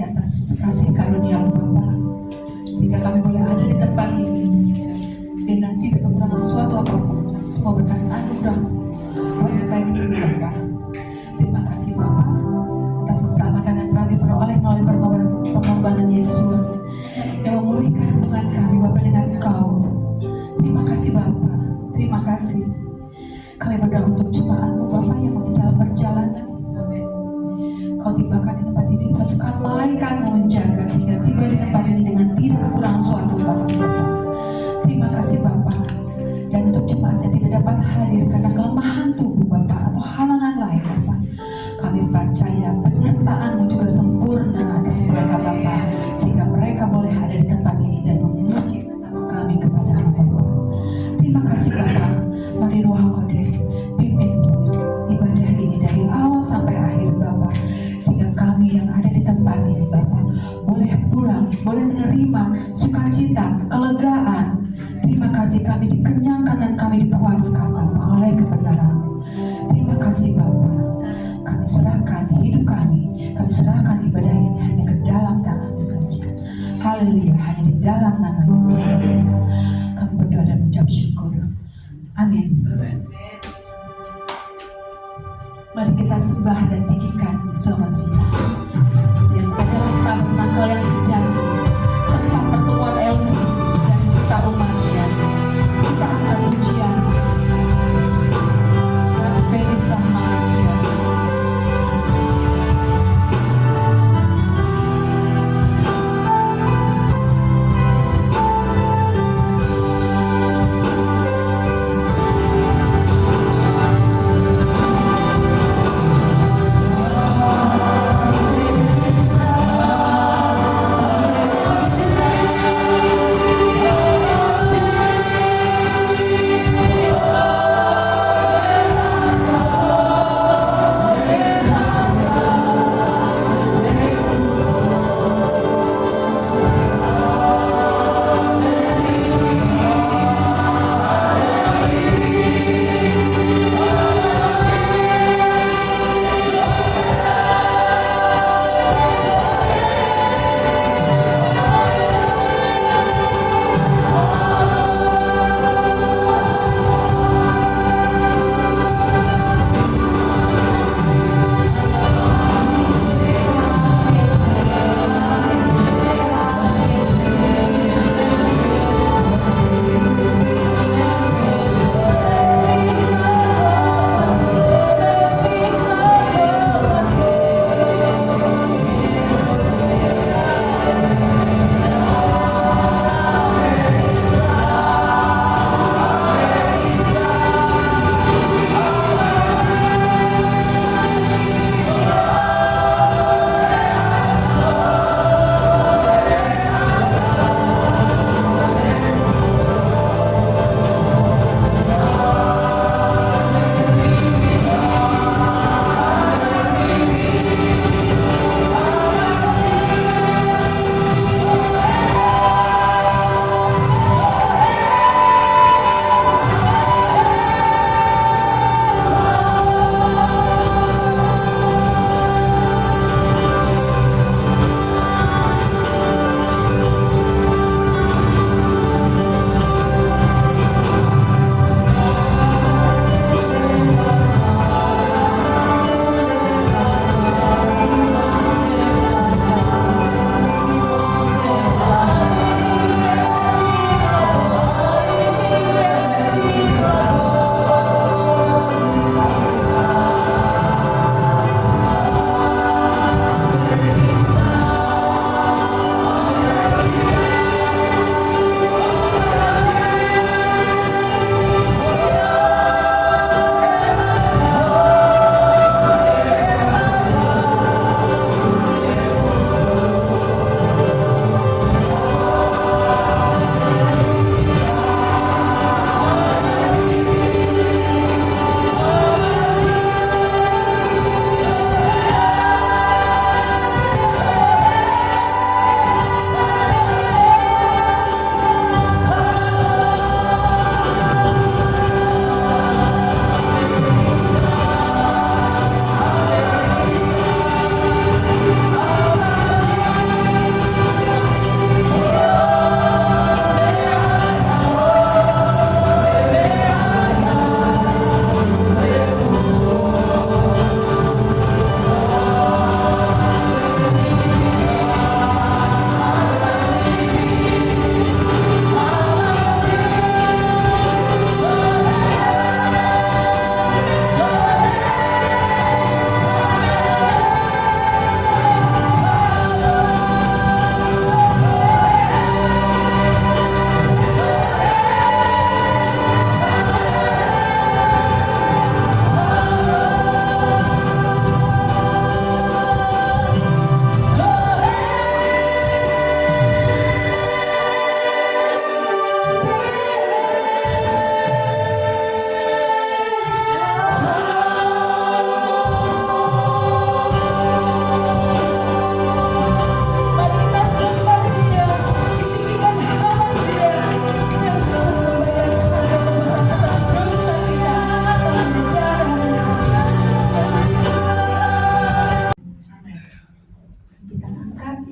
atas kasih karunia Bapa, sehingga kami boleh ada di tempat ini dengan tidak kekurangan suatu apapun. Semua berkat anugerah banyak baik itu Bapa. Terima kasih Bapa atas keselamatan yang telah diperoleh melalui pengorbanan Yesus yang memulihkan hubungan kami Bapa dengan Engkau. Terima kasih Bapa, terima kasih. Kami berdoa untuk jemaat-Mu Bapa yang masih dalam perjalanan. Kau tibakan di tempat ini, pasukan malaikat-Mu menjaga sehingga tiba di tempat ini dengan tidak kekurangan suatu Bapa. Terima kasih Bapa. Dan untuk jemaat yang tidak dapat hadir karena kelemahan tubuh Bapa atau halangan lain Bapa, kami percaya penyertaan-Mu juga sempurna atas mereka Bapa, sehingga mereka boleh ada di tempat ini dan memuji bersama kami kepada-Mu Bapa. Terima kasih Bapa. Mari Roh Kudus pimpin ibadah ini dari awal sampai akhir Bapa, sehingga kami yang ada di tempat ini Bapa boleh pulang, boleh menerima sukacita, kelegaan. Terima kasih kami dikenyangkan dan kami dipuaskan Bapa oleh kebenaran. Terima kasih Bapa. Kami serahkan hidup kami serahkan ibadah ini hanya ke dalam tangan-Mu saja. Haleluya, hanya di dalam nama Yesus. Kami berdoa dan mengucap syukur. Amin. Mari kita sembah dan tinggikan Yesus Mesih yang adalah tabernakel yang sejati, tempat pertemuan ilmu dan kita umatnya. Kita angkat pujian Beri Sang Malaysia.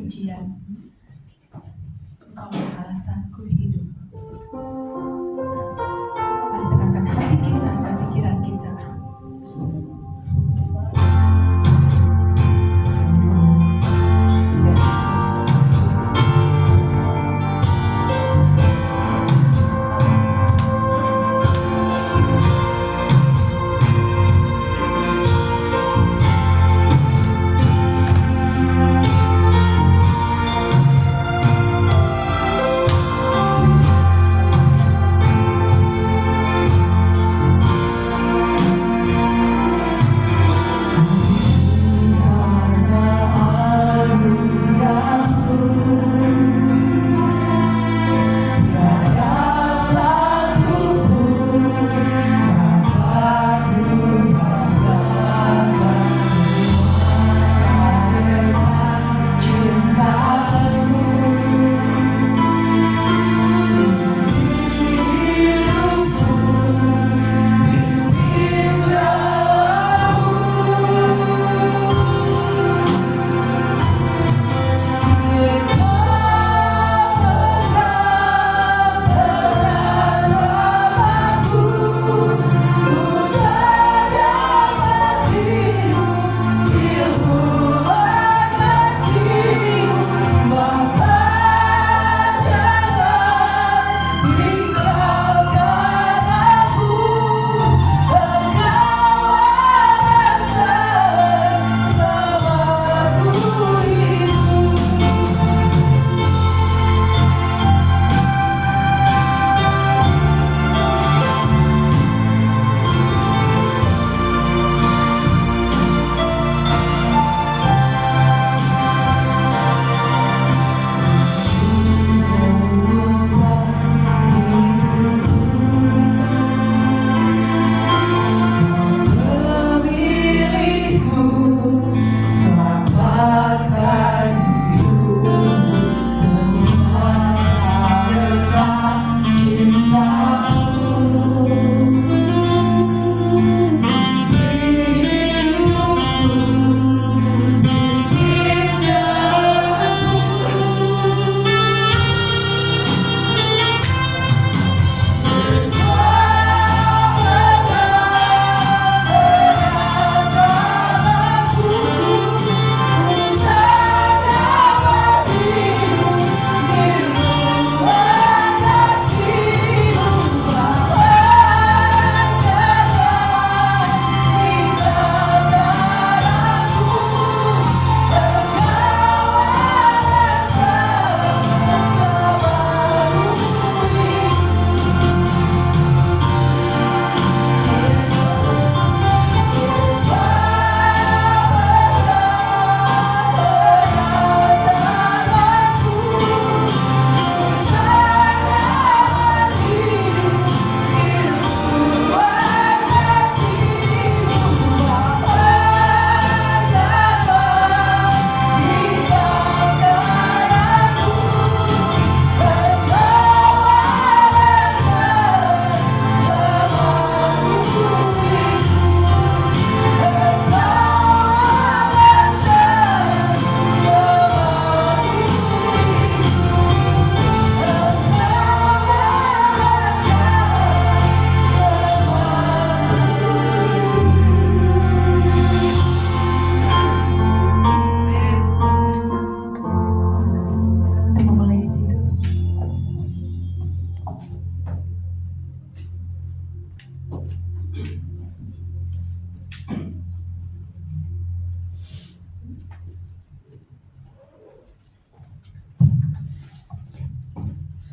pujian. Engkau alasanku hidup. Mari tenangkan hati kita dan pikiran kita.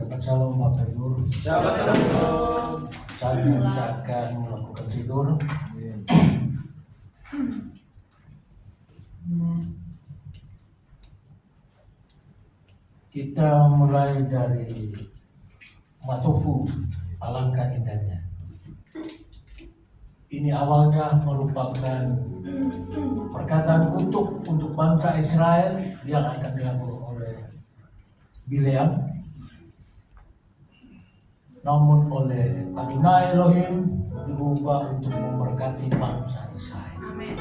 Shabbat Shalom Bapak Ibu. Shabbat Shalom. Saatnya kita akan melakukan tidur. Kita mulai dari Matofu, alangkah indahnya. Ini awalnya merupakan perkataan kutuk untuk bangsa Israel yang akan dilakukan oleh Bileam. Namun oleh Adonai Elohim diubah untuk memberkati bangsa Israel. Amin.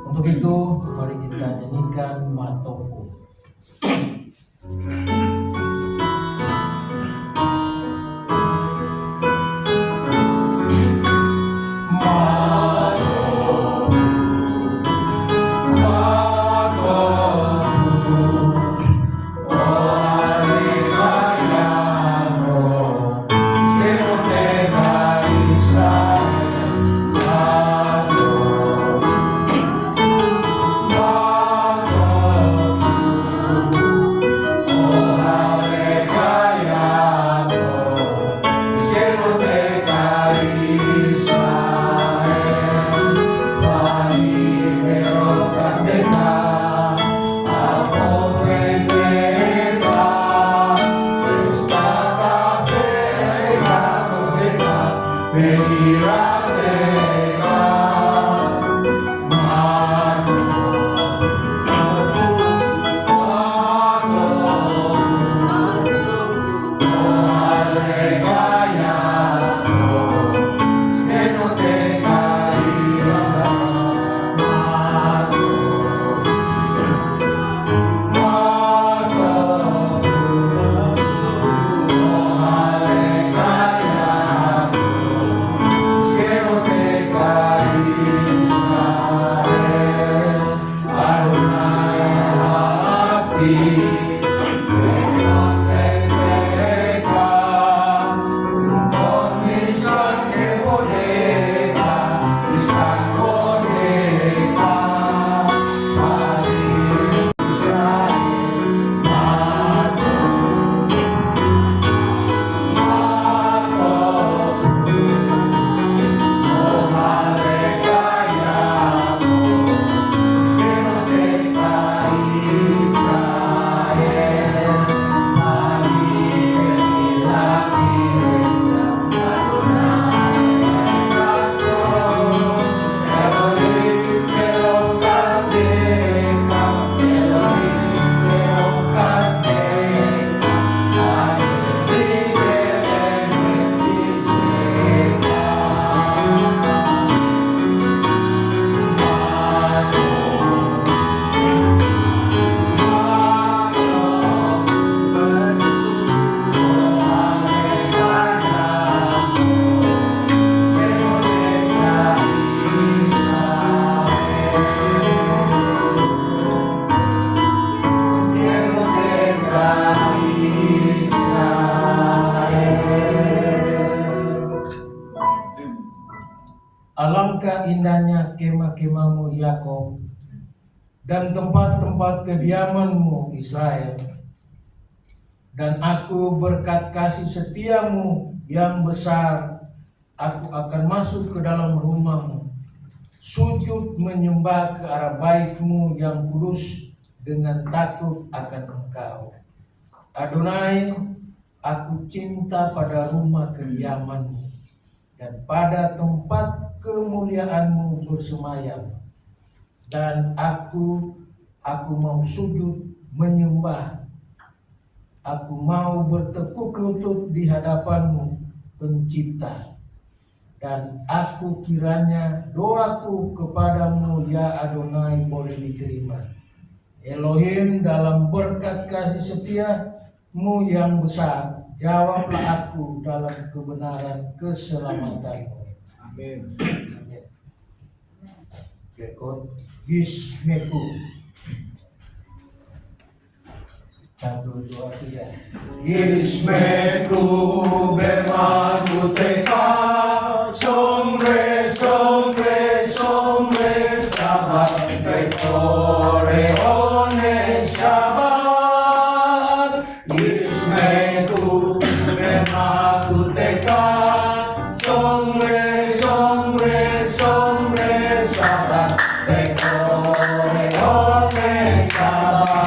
Untuk itu mari kita nyanyikan Matofu. kemah-kemahmu Yakub dan tempat-tempat kediamanmu Israel. Dan aku berkat kasih setiamu yang besar, aku akan masuk ke dalam rumahmu, sujud menyembah ke arah baitmu yang kudus dengan takut akan engkau. Adonai, aku cinta pada rumah kediamanmu dan pada tempat kemuliaanmu bersemayam. Dan aku mau sujud menyembah. Aku mau bertekuk lutut di hadapanmu, Pencipta. Dan aku kiranya doaku kepadamu ya Adonai boleh diterima. Elohim, dalam berkat kasih setiamu yang besar, jawablah aku dalam kebenaran keselamatanmu. Amin. Bekot Yismeku. 1, 2, 3. Ismeku bermaguteka, sombre, sombre, sombre, sabat, rectore, one, sabat. Ismeku bermaguteka, sombre, sombre, sombre, sabat, rectore, one, sabat.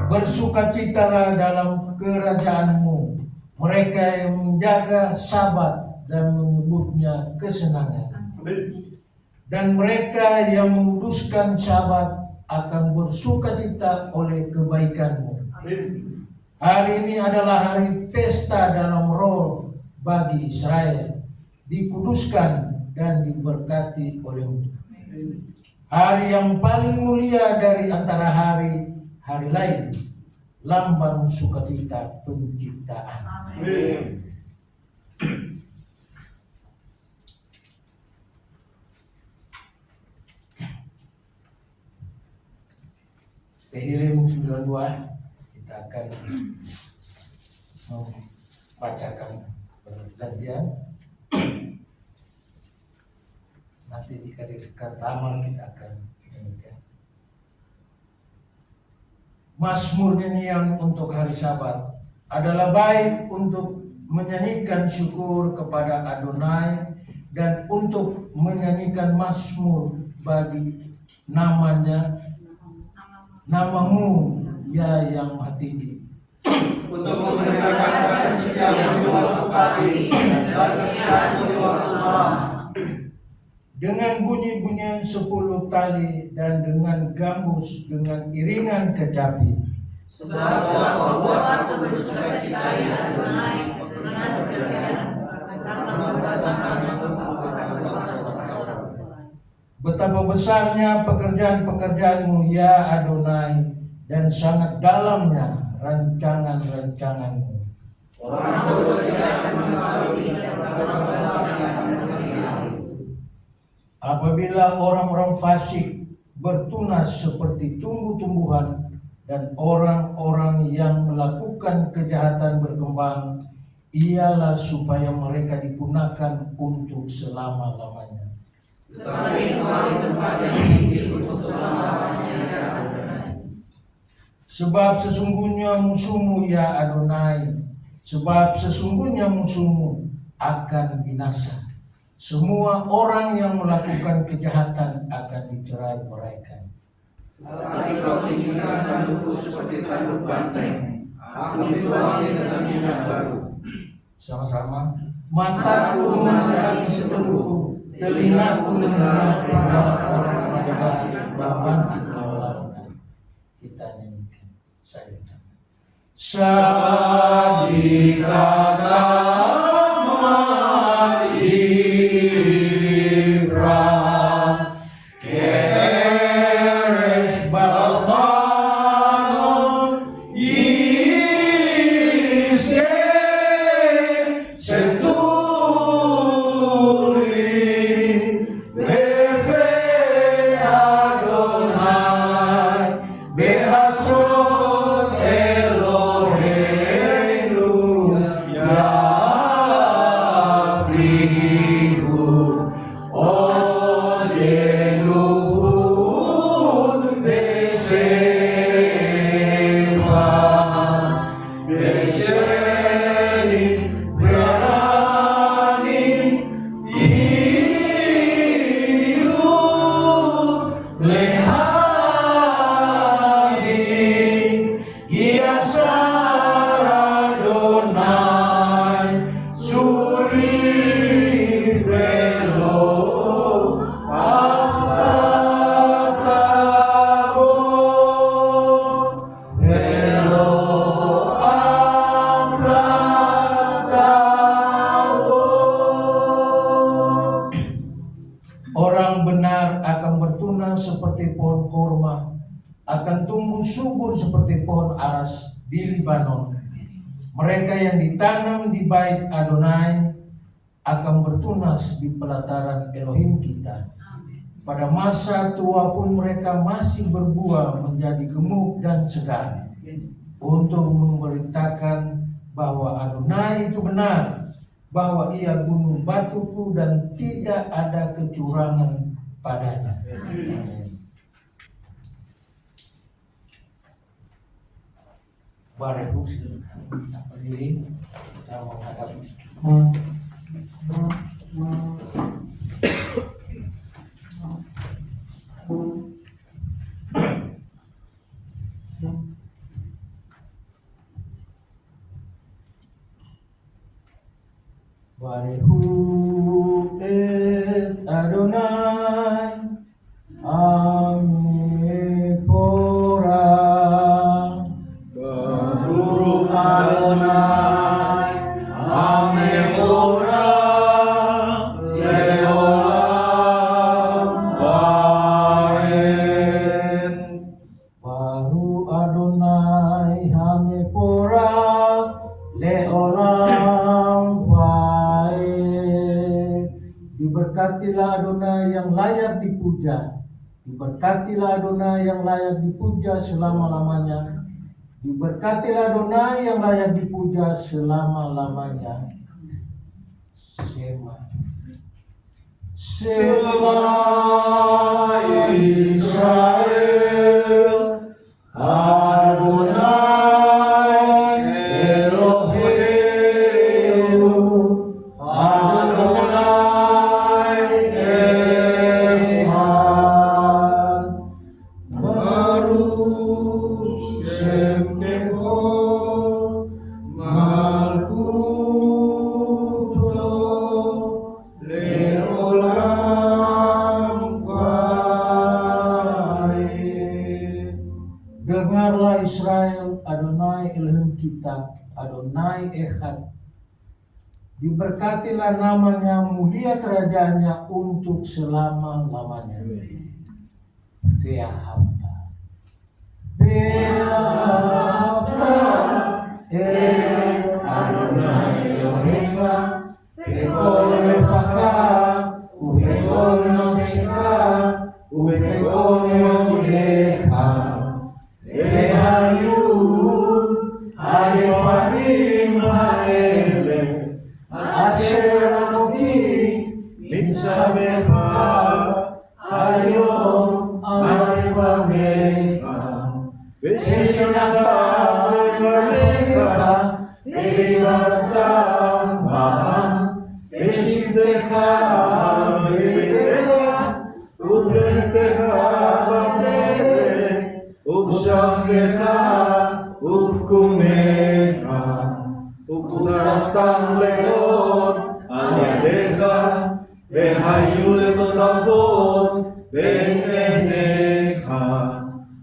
Bersukacitalah dalam kerajaanmu mereka yang menjaga Sabat dan menyebutnya kesenangan. Dan mereka yang menguduskan Sabat akan bersukacita oleh kebaikanmu. Hari ini adalah hari pesta dalam roh bagi Israel, dikuduskan dan diberkati olehmu. Hari yang paling mulia dari antara hari lain, lambang sukacita penciptaan. Amin. Tehillim 92, kita akan membacakan perjanjian. Nanti jika dikatakan kita akan nyanyikan Mazmur nyanyian untuk hari Sabat adalah baik untuk menyanyikan syukur kepada Adonai dan untuk menyanyikan mazmur bagi namanya Namamu ya yang Maha Tinggi. Untuk memerintahkan kasih setiamu di waktu pagi dan kasih setiamu di waktu malam. Dengan bunyi-bunyian 10 tali dan dengan gambus dengan iringan kecapi. Sebab telah kau buat aku bersuka-cita ya Adonai dengan pekerjaan karena perbuatanmu merupakan sorak-sorak. Betapa besarnya pekerjaan-pekerjaanmu ya Adonai, dan sangat dalamnya rancangan-rancanganmu. Orang bodoh tidak akan mengetahui dan orang-orang yang mengetahui. Apabila orang-orang fasik bertunas seperti tumbuh-tumbuhan dan orang-orang yang melakukan kejahatan berkembang, ialah supaya mereka dipunahkan untuk selama-lamanya. Tetapi engkau di tempat yang tinggi untuk selama-lamanya ya Adonai. Sebab sesungguhnya musuhmu ya Adonai, sebab sesungguhnya musuhmu akan binasa. Semua orang yang melakukan kejahatan akan dicerai-beraikan. Tetapi kau tinggikan tandukku seperti tanduk banteng. Aku dituangi dengan minyak baru. Sama-sama. Mataku memandangi seteruku, telingaku mendengar perkara orang jahat yang bangkit melawan. Kita nyanyikan. Saya Sadikata seperti pohon korma, akan tumbuh subur seperti pohon aras di Libanon. Mereka yang ditanam di bait Adonai akan bertunas di pelataran Elohim kita. Pada masa tua pun mereka masih berbuah menjadi gemuk dan segar, untuk memberitakan bahwa Adonai itu benar, bahwa ia gunung batuku dan tidak ada kecurangan padanya. Barehu silakan kita berdiri, kita menghadap. Barehu et Adonai Amipora. Baruch Adonai Amehora Leolam Vaed. Baru Adonai Amipora Leolam Vaed. Diberkatilah Adonai yang layak dipuja. Diberkatilah Adonai yang layak dipuja selama-lamanya. Diberkatilah Adonai yang layak dipuja selama-lamanya. Shema. Shema Israel, Adonai Eloheinu, Adonai Echad. Baruch Adonai Echad. Diberkatilah namanya, mulia kerajaannya untuk selama-lamanya. Ve'ahavta. Ve'ahavta Adonai Elohecha bekol lefacha ubekol nafshecha ubekol yodecha ve'hayu halefarim ha'ele asher anoki mitzavecha hayom alefamecha Veshinata lefarecha Veivartam Maham Veshitecha Vedecha Uvretecha Vadere Uvshamlecha Uvkumecha Uksatam leot Ayadecha Vehayu letotavot Venenecha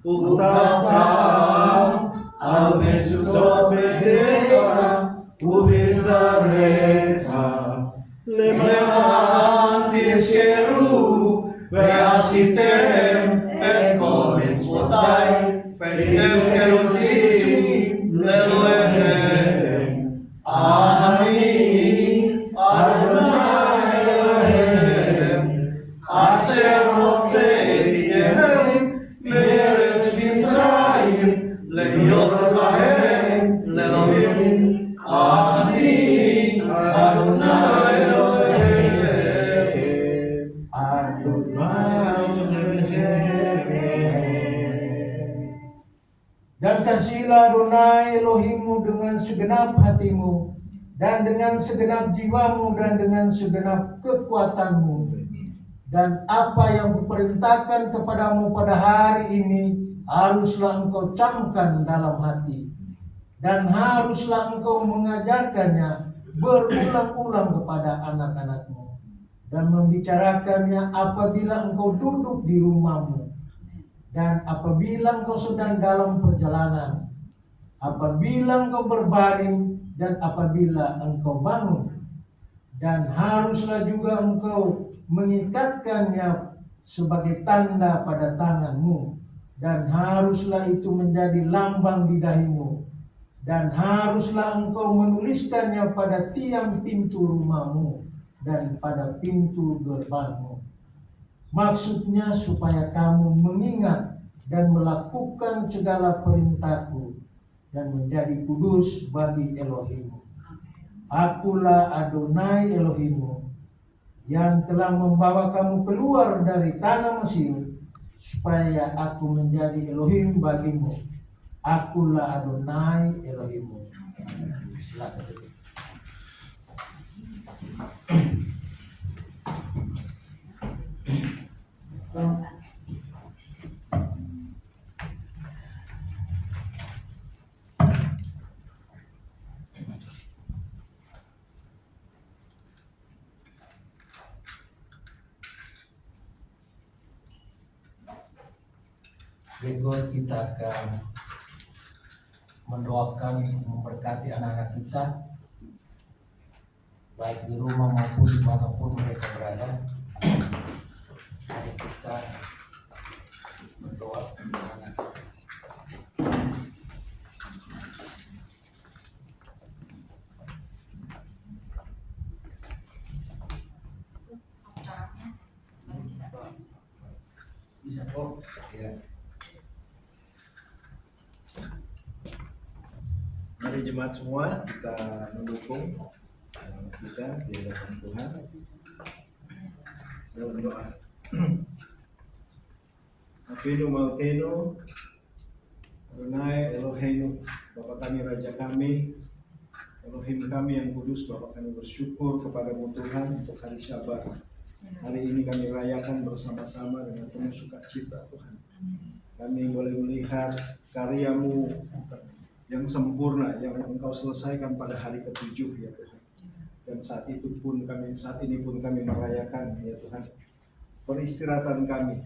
Uktatam al mesuzot bedecha ubisarecha lemleman tizkeru ve'asitem et kol mitzvotai ve'tem kedoshim lelohem ani Adonai Elohem asher hotzeihem me'eretz Mitzrayim להיות להם לאלוהים אני אדוני אלוהיהם Dan kasihlah Adonai Elohimmu dengan segenap hatimu dan dengan segenap jiwamu dan dengan segenap kekuatanmu. Dan apa yang kuperintahkan kepadamu pada hari ini haruslah engkau camkan dalam hati, dan haruslah engkau mengajarkannya berulang-ulang kepada anak-anakmu, dan membicarakannya apabila engkau duduk di rumahmu, dan apabila engkau sedang dalam perjalanan, apabila engkau berbaring, dan apabila engkau bangun. Dan haruslah juga engkau mengikatkannya sebagai tanda pada tanganmu, dan haruslah itu menjadi lambang di dahimu, dan haruslah engkau menuliskannya pada tiang pintu rumahmu dan pada pintu gerbangmu. Maksudnya supaya kamu mengingat dan melakukan segala perintahku dan menjadi kudus bagi Elohimmu. Akulah Adonai Elohimmu yang telah membawa kamu keluar dari tanah Mesir, supaya aku menjadi Elohim bagimu. Akulah Adonai Elohimmu. Silakan. Berikut kita akan mendoakan memberkati anak-anak kita, baik di rumah maupun dimanapun mereka berada. Mari kita berdoa untuk anak kita. Bisa kok, ya. Mari jemaat semua kita mendukung kita di hadapan Tuhan dalam doa. Afinu Malkeinu Adonai Eloheinu, Bapa kami, Raja kami, Elohim kami yang kudus, Bapa kami bersyukur kepadamu Tuhan untuk hari Syabat. Hari ini kami rayakan bersama-sama dengan penuh sukacita Tuhan. Kami boleh melihat karyamu yang sempurna yang Engkau selesaikan pada hari ke-7 ya Tuhan. Dan saat ini pun kami merayakan ya Tuhan peristirahatan kami,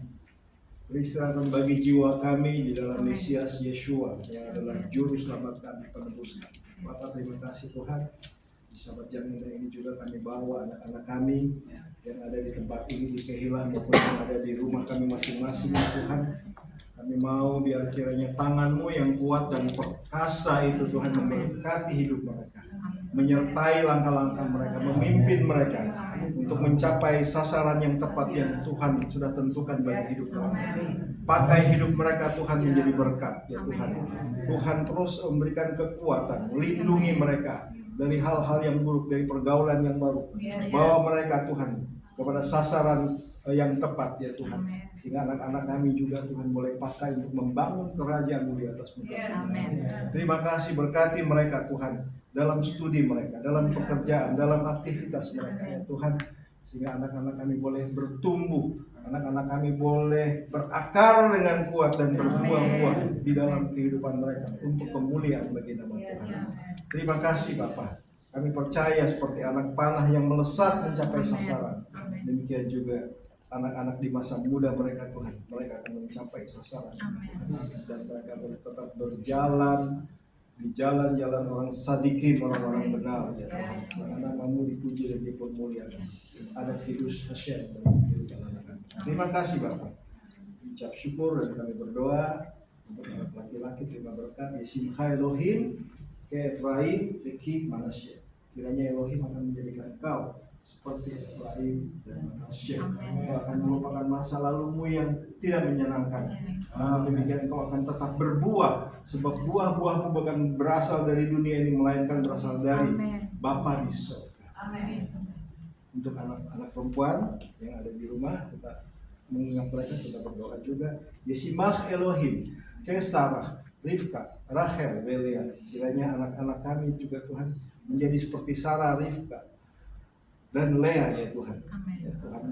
peristirahatan bagi jiwa kami di dalam Mesias Yeshua yang adalah juru selamat kami, penebus kami. Bapak terima kasih Tuhan. Di Sabat yang indah ini juga kami bawa anak-anak kami yang ada di tempat ini, di Kehilan maupun yang ada di rumah kami masing-masing ya Tuhan. Kami mau biar kiranya tangan-Mu yang kuat dan perkasa itu Tuhan memberkati hidup mereka, menyertai langkah-langkah mereka, memimpin mereka untuk mencapai sasaran yang tepat yang Tuhan sudah tentukan bagi hidup mereka. Pakai hidup mereka Tuhan menjadi berkat ya Tuhan. Tuhan terus memberikan kekuatan, lindungi mereka dari hal-hal yang buruk, dari pergaulan yang baru. Bawa mereka Tuhan kepada sasaran yang tepat ya Tuhan. Sehingga anak-anak kami juga Tuhan boleh pakai untuk membangun kerajaan-Mu di atas muka bumi. Terima kasih, berkati mereka Tuhan dalam studi mereka, dalam pekerjaan, dalam aktivitas mereka ya Tuhan. Sehingga anak-anak kami boleh bertumbuh, anak-anak kami boleh berakar dengan kuat dan berbuah-buah di dalam kehidupan mereka untuk kemuliaan bagi nama Tuhan. Terima kasih Bapa. Kami percaya seperti anak panah yang melesat mencapai sasaran. Demikian juga anak-anak di masa muda mereka Tuhan, mereka akan mencapai sasaran. Dan mereka boleh tetap berjalan di jalan-jalan orang sadikin, orang-orang benar ya Tuhan. Nama-Mu dipuji dan dipermuliakan. Ada kudus Hashem dalam kehidupan anak-anak. Terima kasih Bapak. Ucap syukur dan kami berdoa untuk anak laki-laki terima berkat. Yesimcha Elohim ke Efraim Veki Manasye. Kiranya Elohim akan menjadikan kau seperti Efraim dan Manasye. Kau akan melupakan masa lalumu yang tidak menyenangkan. Demikian kau akan tetap berbuah, sebab buah-buahmu bukan berasal dari dunia ini, melainkan berasal dari Bapa di surga. Untuk anak-anak perempuan yang ada di rumah, kita mengingat mereka, kita berdoa juga. Yesimach Elohim ke Sarah, Rivka, Rachel, Leah. Kiranya anak-anak kami juga Tuhan menjadi seperti Sarah, Rivka, dan Leah ya Tuhan. Ya Tuhan,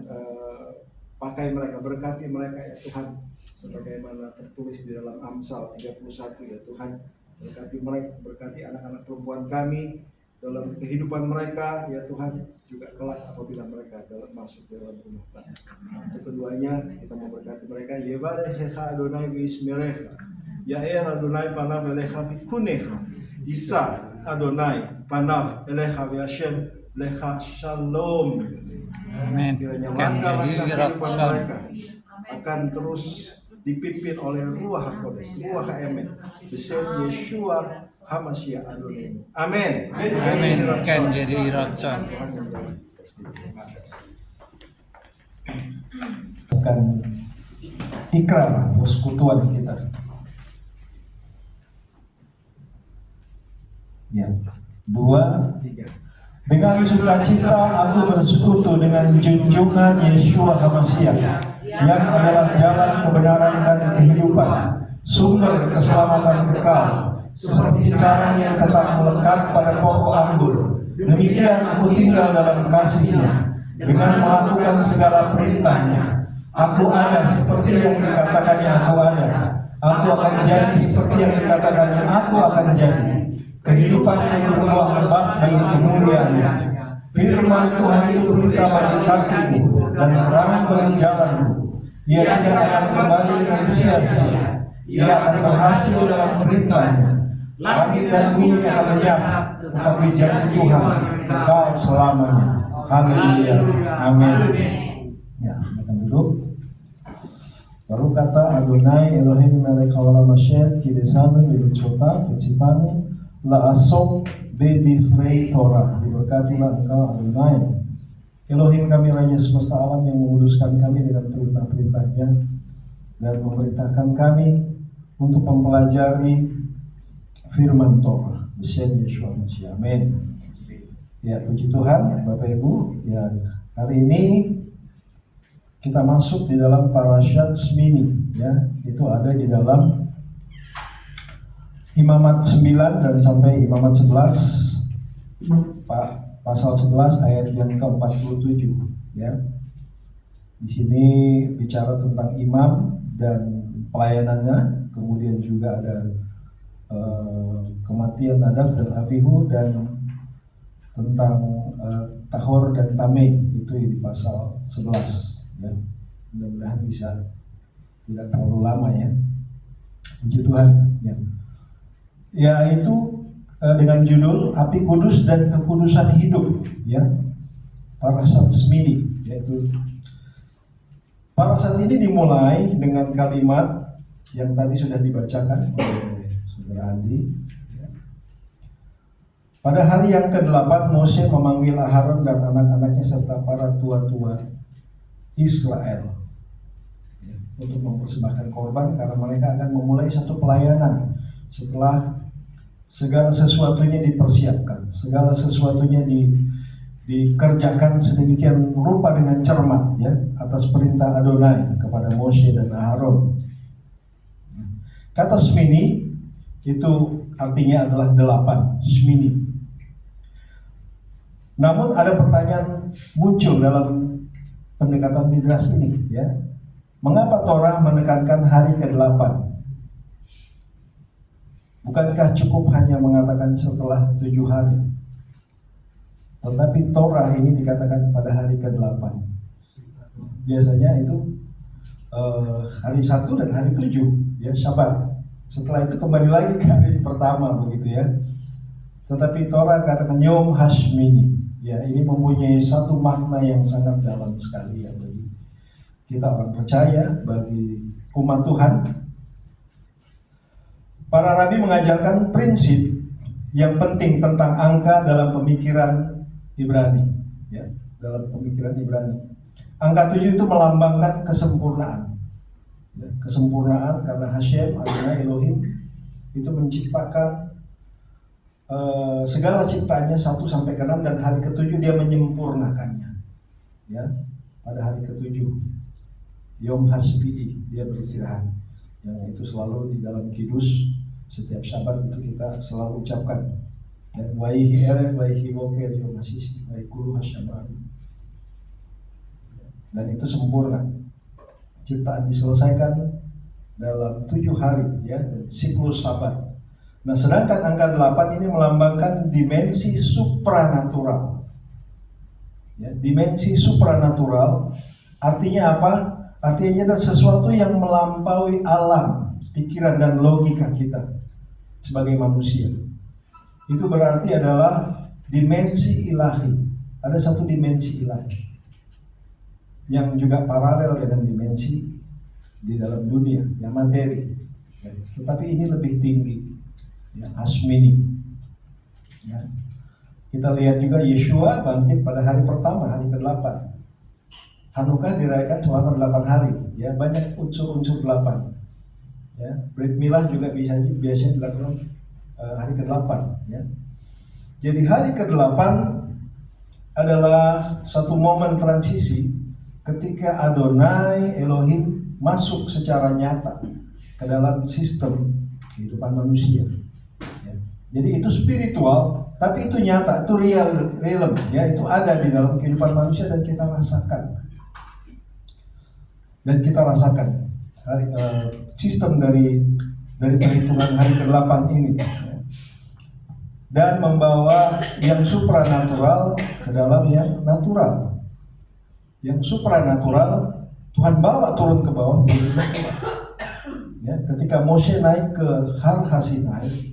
pakai mereka, berkati mereka ya Tuhan, sebagaimana tertulis di dalam Amsal 31 ya Tuhan. Berkati mereka, berkati anak-anak perempuan kami dalam kehidupan mereka ya Tuhan, juga kelak apabila mereka masuk dalam rumah tangga. Untuk keduanya kita mau berkati mereka. Yevarechecha Adonai v'yismerecha, Yair Adonai panav elecha v'kunecha, Isa Adonai panav elecha v'Hashem lecha shalom. Amin. Kiranya langkah-langkah kehidupan mereka akan terus dipimpin oleh Ruach HaKodesh, Ruach HaEmet, Besem Yeshua HaMashiach Adonai. Amin. Amin. Kan jadi raja. Akan ikrar persekutuan kita. Ya, 2, 3. Dengan sukacita aku bersekutu dengan junjungan Yeshua HaMashiach, yang adalah jalan kebenaran dan kehidupan, sumber keselamatan kekal. Seperti caranya yang tetap melekat pada pokok anggur, demikian aku tinggal dalam kasih-Nya, dengan melakukan segala perintah-Nya. Aku ada seperti yang dikatakannya aku ada. Aku akan jadi seperti yang dikatakannya aku akan jadi. Kehidupan yang berbuah lebat bagi kemuliaan-Nya. Firman Tuhan itu berita bagi kakiku dan terang bagi jalanku. Ia tidak akan kembali dengan sia-sia. Ia akan berhasil dalam perintah-Nya. Langit dan bumi akan lenyap, tetapi janji Tuhan kekal selamanya. Haleluya. Amin. Ya, akan duduk. Baru kata Adonai Elohim melech haolam asher kidesanu v'mitzvotav v'tzipanu la'asok b'divrei Torah. Diberkatilah Engkau Adonai Elohim kami, Raja semesta alam, yang menguduskan kami dengan perintah-perintah-Nya dan memerintahkan kami untuk mempelajari firman Torah. Besem Yeshua Mashiach. Amin. Ya, puji Tuhan Bapak Ibu. Ya, hari ini kita masuk di dalam parashat Shmini, ya, itu ada di dalam Imamat 9 dan sampai Imamat 11, pasal 11 ayat yang ke-47, ya. Di sini bicara tentang imam dan pelayanannya, kemudian juga ada kematian Nadab dan Abihu, dan tentang Tahor dan Tameh, itu di pasal 11. Ya, mudah-mudahan bisa tidak terlalu lama, ya. Puji Tuhan. Ya, itu dengan judul Api Kudus dan Kekudusan Hidup, ya, Parasat Shmini. Yaitu parasat ini dimulai dengan kalimat yang tadi sudah dibacakan oleh Saudara Andi. Pada hari yang ke-8 Mose memanggil Aharon dan anak-anaknya serta para tua-tua Israel untuk mempersembahkan korban, karena mereka akan memulai satu pelayanan setelah segala sesuatunya dipersiapkan, segala sesuatunya dikerjakan sedemikian rupa dengan cermat, ya, atas perintah Adonai kepada Mose dan Aharon. Kata Shmini itu artinya adalah 8, Shmini. Namun ada pertanyaan muncul dalam pendekatan Midrash ini, ya. Mengapa Torah menekankan hari ke-8? Bukankah cukup hanya mengatakan setelah 7 hari? Tetapi Torah ini dikatakan pada hari ke-8. Biasanya itu hari 1 dan hari 7, ya, Syabat. Setelah itu kembali lagi ke hari pertama, begitu, ya. Tetapi Torah katakan Yom Hashmini. Ya, ini mempunyai satu makna yang sangat dalam sekali, ya, bagi kita orang percaya, bagi umat Tuhan. Para rabi mengajarkan prinsip yang penting tentang angka dalam pemikiran Ibrani, ya, dalam pemikiran Ibrani. Angka 7 itu melambangkan kesempurnaan, ya, kesempurnaan karena Hashem, Adonai Elohim itu menciptakan segala ciptaannya 1 sampai ke 6, dan hari ke-7 dia menyempurnakannya, ya, pada hari ke-7 Yom Hashpi'i dia beristirahat, yang itu selalu di dalam kidus setiap Syabat itu kita selalu ucapkan, dan waihi ereh waihi woker Yom Hashisi waikulu hasyabat, dan itu sempurna. Ciptaan diselesaikan dalam 7 hari, ya, siklus Sabat. Nah, sedangkan angka 8 ini melambangkan dimensi supranatural. Ya, dimensi supranatural artinya apa? Artinya adalah sesuatu yang melampaui alam, pikiran dan logika kita sebagai manusia. Itu berarti adalah dimensi ilahi. Ada satu dimensi ilahi yang juga paralel dengan dimensi di dalam dunia, yang materi. Ya, tetapi ini lebih tinggi. Ya, Hashmini. Ya. Kita lihat juga Yeshua bangkit pada hari pertama, hari ke-8. Hanukkah dirayakan selama 8 hari. Ya, banyak unsur-unsur 8. Ya, Brit Milah juga biasanya dilakukan hari ke-8. Ya. Jadi hari ke-8 adalah satu momen transisi ketika Adonai Elohim masuk secara nyata ke dalam sistem kehidupan manusia. Jadi itu spiritual, tapi itu nyata, itu realm, ya, itu ada di dalam kehidupan manusia dan kita rasakan. Dan kita rasakan sistem dari perhitungan hari ke-8 ini, ya. Dan membawa yang supranatural ke dalam yang natural. Yang supranatural Tuhan bawa turun ke bawah, ya, ketika Mose naik ke Har Hasinai,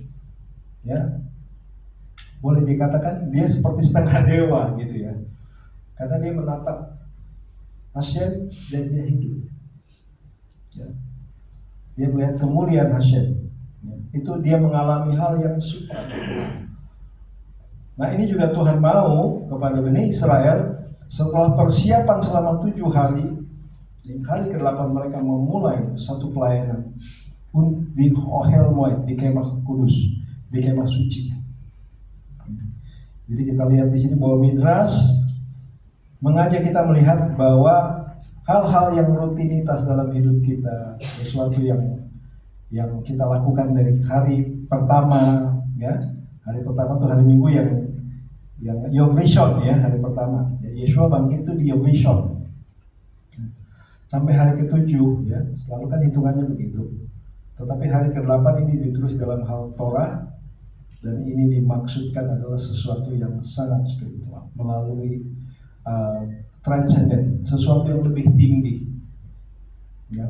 ya, boleh dikatakan dia seperti setengah dewa, gitu, ya, karena dia menatap Hashem dan dia hidup, ya. Dia melihat kemuliaan Hashem, ya. Itu dia mengalami hal yang supranatural. Nah, ini juga Tuhan mau kepada Bani Israel setelah persiapan selama 7 hari. Di hari ke-8 mereka memulai satu pelayanan di Ohel Moed, di kemah kudus, di kemah suci. Jadi kita lihat di sini bahwa Midrash mengajak kita melihat bahwa hal-hal yang rutinitas dalam hidup kita, sesuatu yang kita lakukan dari hari pertama, ya. Hari pertama itu hari Minggu yang Yom Rishon, ya, hari pertama. Ya, Yeshua bangkit itu di Yom Rishon. Sampai hari ke-7, ya, selalu kan hitungannya begitu. Tetapi hari ke-8 ini ditulis dalam hal Torah, dan ini dimaksudkan adalah sesuatu yang sangat spiritual melalui transcendent, sesuatu yang lebih tinggi, ya.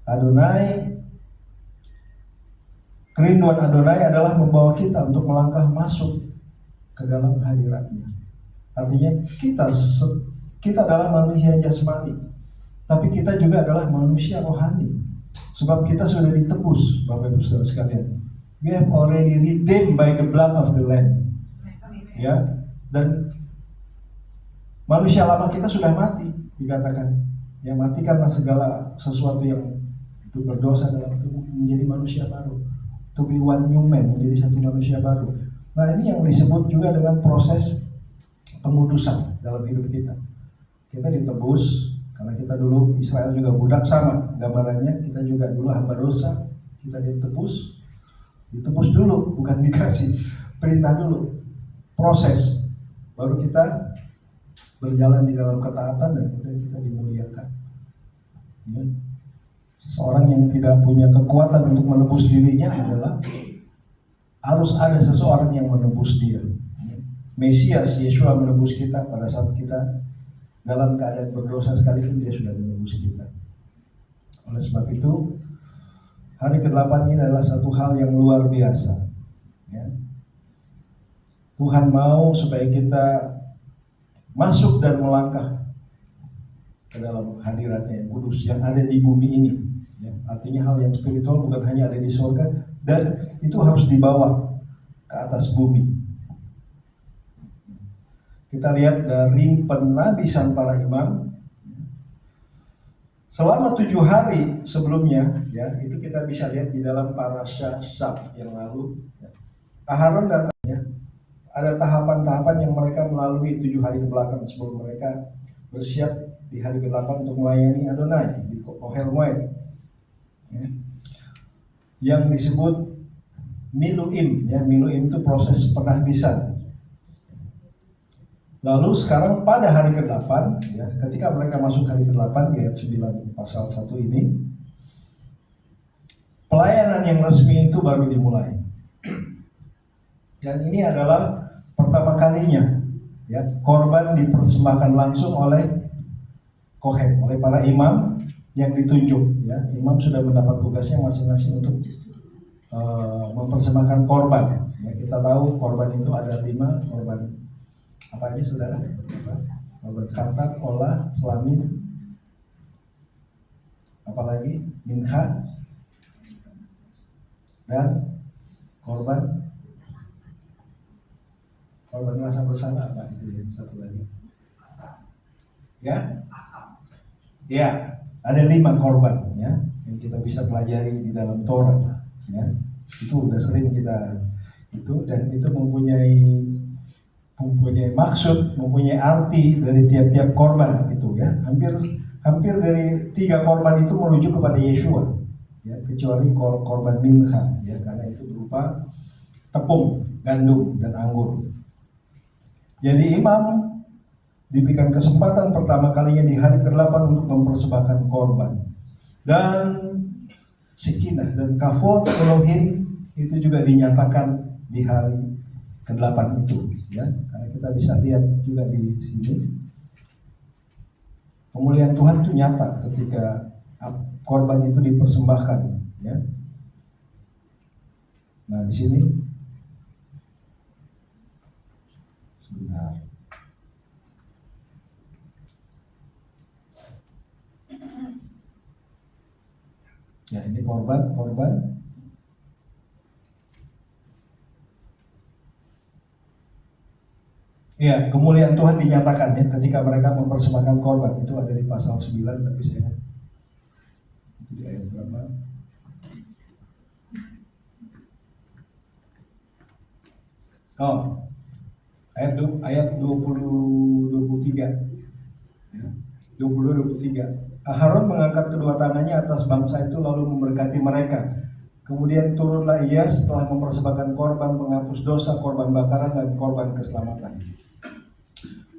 Adonai Kerinduan Adonai adalah membawa kita untuk melangkah masuk ke dalam hadirat-Nya. Artinya kita adalah manusia jasmani, tapi kita juga adalah manusia rohani. Sebab kita sudah ditebus, Bapak Ibu Saudara sekalian. We have already redeemed by the blood of the Lamb. Ya, dan manusia lama kita sudah mati, dikatakan. Ya, matikanlah segala sesuatu yang itu berdosa dalam tubuh, menjadi manusia baru. To be one new man, menjadi satu manusia baru. Nah, ini yang disebut juga dengan proses pengudusan dalam hidup kita. Kita ditebus karena kita dulu Israel juga budak, sama gambarannya. Kita juga dulu hamba dosa. Kita ditebus dulu, bukan dikasih perintah dulu. Proses baru kita berjalan di dalam ketaatan dan kemudian kita dimuliakan. Ya. Seseorang yang tidak punya kekuatan untuk menebus dirinya adalah harus ada seseorang yang menebus dia. Mesias Yeshua menebus kita pada saat kita dalam keadaan berdosa sekalipun dia sudah menebus kita. Oleh sebab itu, hari ke-8 ini adalah satu hal yang luar biasa. Ya. Tuhan mau supaya kita masuk dan melangkah ke dalam hadirat-Nya yang kudus yang ada di bumi ini. Ya. Artinya hal yang spiritual bukan hanya ada di surga, dan itu harus dibawa ke atas bumi. Kita lihat dari penabisan para imam. Selama 7 hari sebelumnya, ya, itu kita bisa lihat di dalam parasha Sab yang lalu. Ya. Aharon dan ya, ada tahapan-tahapan yang mereka melalui 7 hari ke belakang sebelum mereka bersiap di hari ke-8 untuk melayani Adonai di Ohel Moed. Ya. Yang disebut Miluim, ya, Miluim itu proses penahbisan. Lalu sekarang pada hari ke-8, ya, ketika mereka masuk hari ke-8 di ayat 9 pasal 1 ini, pelayanan yang resmi itu baru dimulai. Dan ini adalah pertama kalinya, ya, korban dipersembahkan langsung oleh Kohen, oleh para imam yang ditunjuk. Ya. Imam sudah mendapat tugasnya masing-masing untuk mempersembahkan korban. Ya, kita tahu korban itu ada 5 korban. Apa aja saudara? Korban khatat, olah, selamin, apalagi mincha, dan korban rasa bersalah, apa itu ya, satu lagi? Ya? Ya, ada 5 korban, ya, yang kita bisa pelajari di dalam Torah. Ya, itu udah sering kita itu, dan itu mempunyai maksud, mempunyai arti dari tiap-tiap korban itu, ya. Hampir dari 3 korban itu merujuk kepada Yeshua, ya, kecuali korban mincha, ya, karena itu berupa tepung, gandum, dan anggur. Jadi imam diberikan kesempatan pertama kalinya di hari ke-8 untuk mempersembahkan korban. Dan Sekinah dan Kavod Elohim itu juga dinyatakan di hari ke-8 itu, ya, karena kita bisa lihat juga di sini kemuliaan Tuhan itu nyata ketika korban itu dipersembahkan, ya. Nah, di sini sebentar. Ya, ini korban. Ya, kemuliaan Tuhan dinyatakan, ya, ketika mereka mempersembahkan korban. Itu ada di pasal 9, tapi saya itu di ayat berapa? Oh, ayat 23. Ya, 20-23. Aharon mengangkat kedua tangannya atas bangsa itu lalu memberkati mereka. Kemudian turunlah ia setelah mempersembahkan korban menghapus dosa, korban bakaran, dan korban keselamatan.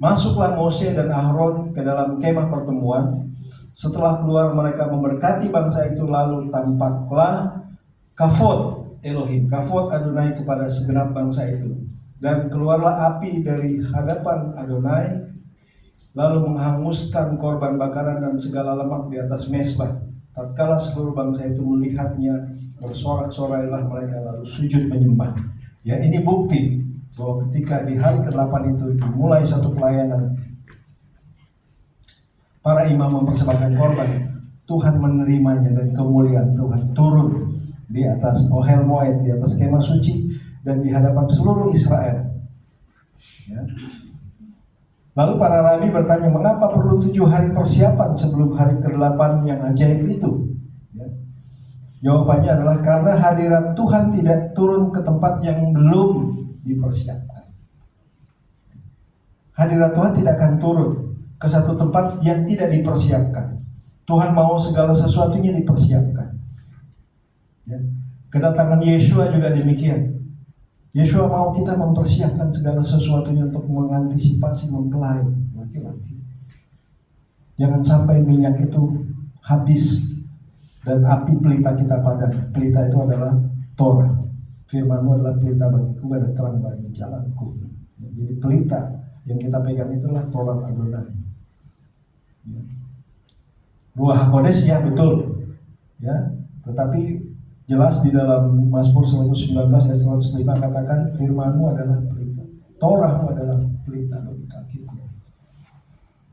Masuklah Mose dan Aharon ke dalam kemah pertemuan. Setelah keluar mereka memberkati bangsa itu, lalu tampaklah Kavod Elohim, Kavod Adonai kepada segenap bangsa itu. Dan keluarlah api dari hadapan Adonai, lalu menghanguskan korban bakaran dan segala lemak di atas mezbah, Tatkala seluruh bangsa itu melihatnya, bersorak-sorailah mereka lalu sujud menyembah. Ya, ini bukti bahwa ketika di hari ke-8 itu dimulai satu pelayanan, para imam mempersembahkan korban, Tuhan menerimanya dan kemuliaan Tuhan turun di atas Ohel Moed, di atas kemah suci dan di hadapan seluruh Israel. Ya. Lalu para rabi bertanya, mengapa perlu 7 hari persiapan sebelum hari ke-8 yang ajaib itu? Ya. Jawabannya adalah karena hadirat Tuhan tidak turun ke tempat yang belum dipersiapkan. Hadirat Tuhan tidak akan turun ke satu tempat yang tidak dipersiapkan. Tuhan mau segala sesuatunya dipersiapkan. Ya. Kedatangan Yeshua juga demikian. Yeshua mau kita mempersiapkan segala sesuatunya untuk mengantisipasi mempelai laki-laki. Jangan sampai minyak itu habis dan api pelita kita padam. Pelita itu adalah Torah. Firman-Mu adalah pelita bagiku dan terang bagi jalanku. Jadi pelita yang kita pegang itulah Torah Adonai. Ya. Ruach HaKodes ya betul. Ya, tetapi jelas di dalam Mazmur 119 ayat 105 katakan firman-Mu adalah pelita, Torah-Mu adalah pelita bagi kakiku.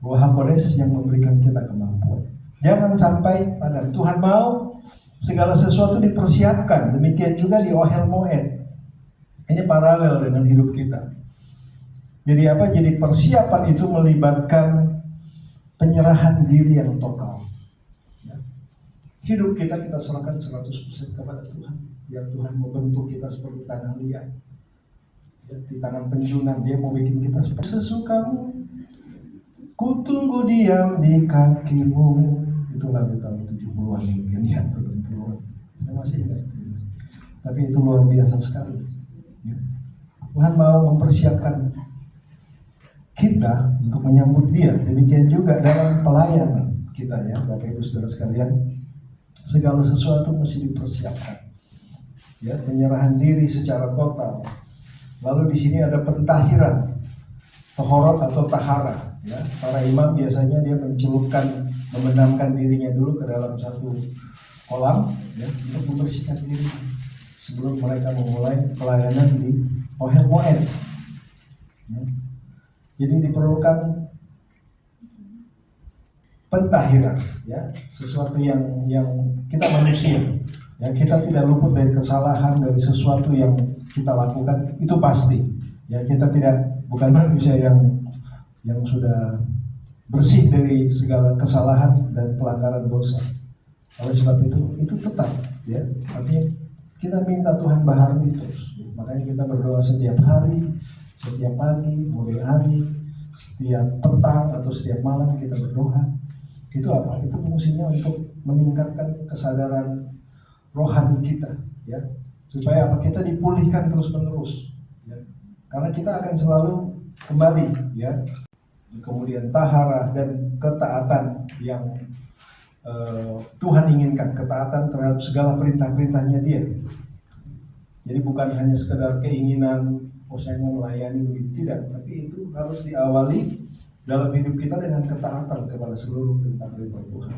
Ruach HaKodes yang memberikan kita kemampuan. Jangan sampai padam. Tuhan mau segala sesuatu dipersiapkan. Demikian juga di Ohel Moed. Ini paralel dengan hidup kita. Jadi apa? Jadi persiapan itu melibatkan penyerahan diri yang total. Hidup kita serahkan 100% kepada Tuhan. Biar Tuhan mau bentuk kita seperti tanah liat. Ya, di tangan penjunan Dia mau bikin kita seperti sesukamu. Ku tunggu diam di kakimu. Itu lagu tahun 70-an mungkin ya, 70-an. Saya masih ingat. Tapi itu luar biasa sekali. Ya. Tuhan mau mempersiapkan kita untuk menyambut Dia. Demikian juga dalam pelayanan kita ya, Bapak Ibu Saudara sekalian. Segala sesuatu mesti dipersiapkan. Ya, penyerahan diri secara total. Lalu di sini ada pentahiran, tohorot atau tahara. Ya, para imam biasanya dia mencelupkan, membenamkan dirinya dulu ke dalam satu kolam, ya, untuk membersihkan diri sebelum mereka memulai pelayanan di Ohel Moed. Ya. Jadi diperlukan pentahiran, ya, sesuatu yang kita manusia, ya, kita tidak luput dari kesalahan, dari sesuatu yang kita lakukan, itu pasti, ya, kita bukan manusia yang sudah bersih dari segala kesalahan dan pelanggaran dosa. Oleh sebab itu tetap, ya, artinya kita minta Tuhan baharui terus. Makanya kita berdoa setiap hari, setiap pagi, mulai hari, setiap petang atau setiap malam kita berdoa. Itu apa? Itu fungsinya untuk meningkatkan kesadaran rohani kita, ya, supaya apa? Kita dipulihkan terus-menerus, ya. Karena kita akan selalu kembali, ya, kemudian taharah dan ketaatan yang Tuhan inginkan, ketaatan terhadap segala perintah-perintahnya Dia. Jadi bukan hanya sekedar keinginan, saya mau melayani begitu, tidak, tapi itu harus diawali dalam hidup kita dengan ketaatan kepada seluruh perintah-perintah Tuhan.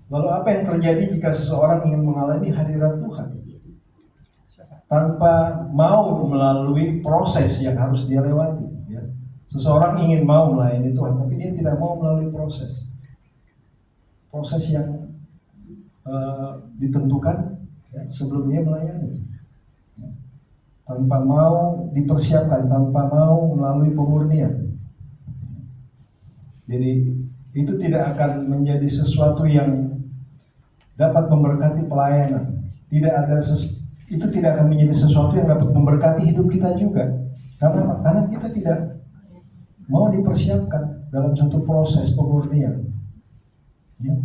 Lalu apa yang terjadi jika seseorang ingin mengalami hadirat Tuhan tanpa mau melalui proses yang harus dia lewati? Ya. Seseorang ingin mau melayani Tuhan, tapi dia tidak mau melalui proses yang ditentukan, ya, sebelum dia melayani. Tanpa mau dipersiapkan, tanpa mau melalui pemurnian. Jadi itu tidak akan menjadi sesuatu yang dapat memberkati pelayanan. Itu tidak akan menjadi sesuatu yang dapat memberkati hidup kita juga. Karena kita tidak mau dipersiapkan dalam satu proses pemurnian. Ya.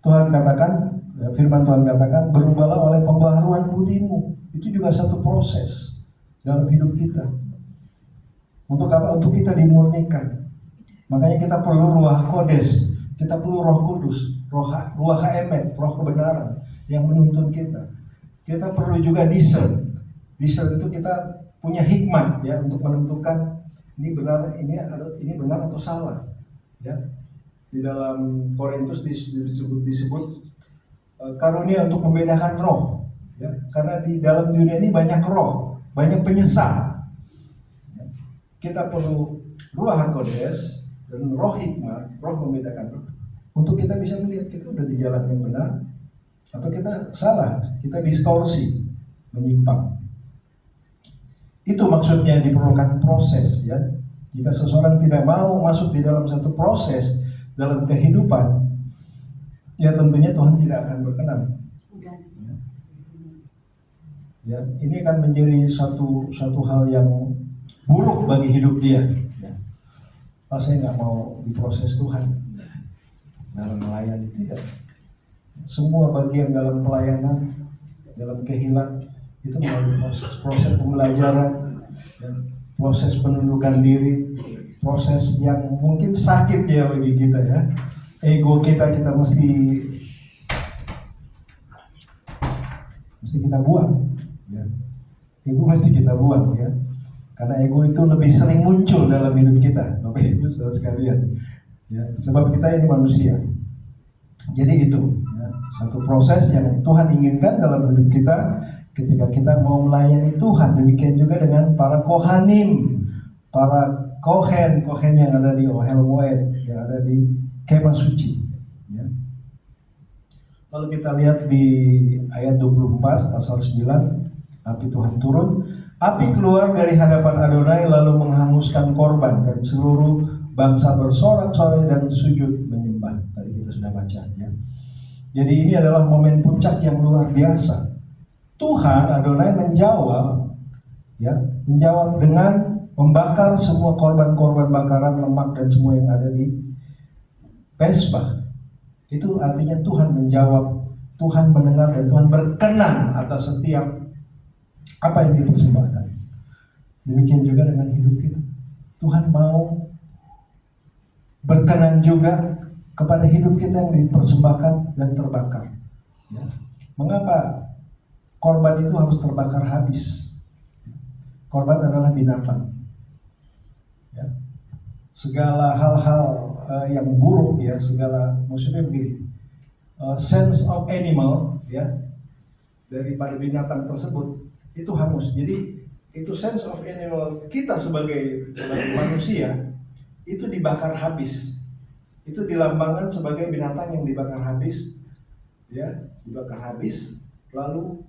Tuhan katakan, firman Tuhan katakan, berubahlah oleh pembaharuan budimu. Itu juga satu proses dalam hidup kita. Untuk apa? Untuk kita dimurnikan. Makanya kita perlu Ruach HaKodes, kita perlu Roh Kudus, Ruach HaEmet, Roh kebenaran yang menuntun kita. Kita perlu juga discern. Discern itu kita punya hikmat, ya, untuk menentukan ini benar atau salah, ya. Di dalam Korintus disebut karunia untuk membedakan roh, ya. Karena di dalam dunia ini banyak roh, banyak penyesal. Ya. Kita perlu Ruach HaKodes dan roh hikmat, roh membedakan roh, untuk kita bisa melihat kita udah di jalan yang benar atau kita salah, kita distorsi, menyimpang. Itu maksudnya diperlukan proses, ya. Jika seseorang tidak mau masuk di dalam satu proses dalam kehidupan, ya tentunya Tuhan tidak akan berkenan. Ya, ini akan menjadi satu hal yang buruk bagi hidup dia. Ya. Saya nggak mau diproses Tuhan dalam melayani, tidak. Semua bagian dalam pelayanan, dalam kehilangan itu melalui proses pembelajaran, dan proses penundukan diri, proses yang mungkin sakit ya bagi kita, ya. Ego kita mesti kita buang, ya. Ego mesti kita buang, ya. Karena ego itu lebih sering muncul dalam hidup kita, Bapak Ibu saudara sekalian. Ya, sebab kita ini manusia. Jadi itu, ya, satu proses yang Tuhan inginkan dalam hidup kita ketika kita mau melayani Tuhan. Demikian juga dengan para kohanim, para kohen yang ada di Ohel Moed, yang ada di Kemah Suci. Ya. Lalu kita lihat di ayat 24 pasal 9, api Tuhan turun, api keluar dari hadapan Adonai lalu menghanguskan korban, dan seluruh bangsa bersorak-sorai dan sujud menyembah. Tadi kita sudah baca, ya. Jadi ini adalah momen puncak yang luar biasa. Tuhan Adonai menjawab dengan membakar semua korban-korban bakaran lemak dan semua yang ada di Mesbah. Itu artinya Tuhan menjawab, Tuhan mendengar, dan Tuhan berkenan atas setiap apa yang dipersembahkan. Demikian juga dengan hidup kita. Tuhan mau berkenan juga kepada hidup kita yang dipersembahkan dan terbakar. Ya. Mengapa korban itu harus terbakar habis? Korban adalah binatang. Ya. Segala hal-hal yang buruk, ya, maksudnya begini, sense of animal, ya, daripada binatang tersebut itu hangus. Jadi itu sense of animal kita sebagai manusia itu dibakar habis. Itu dilambangkan sebagai binatang yang dibakar habis, ya, dibakar habis, lalu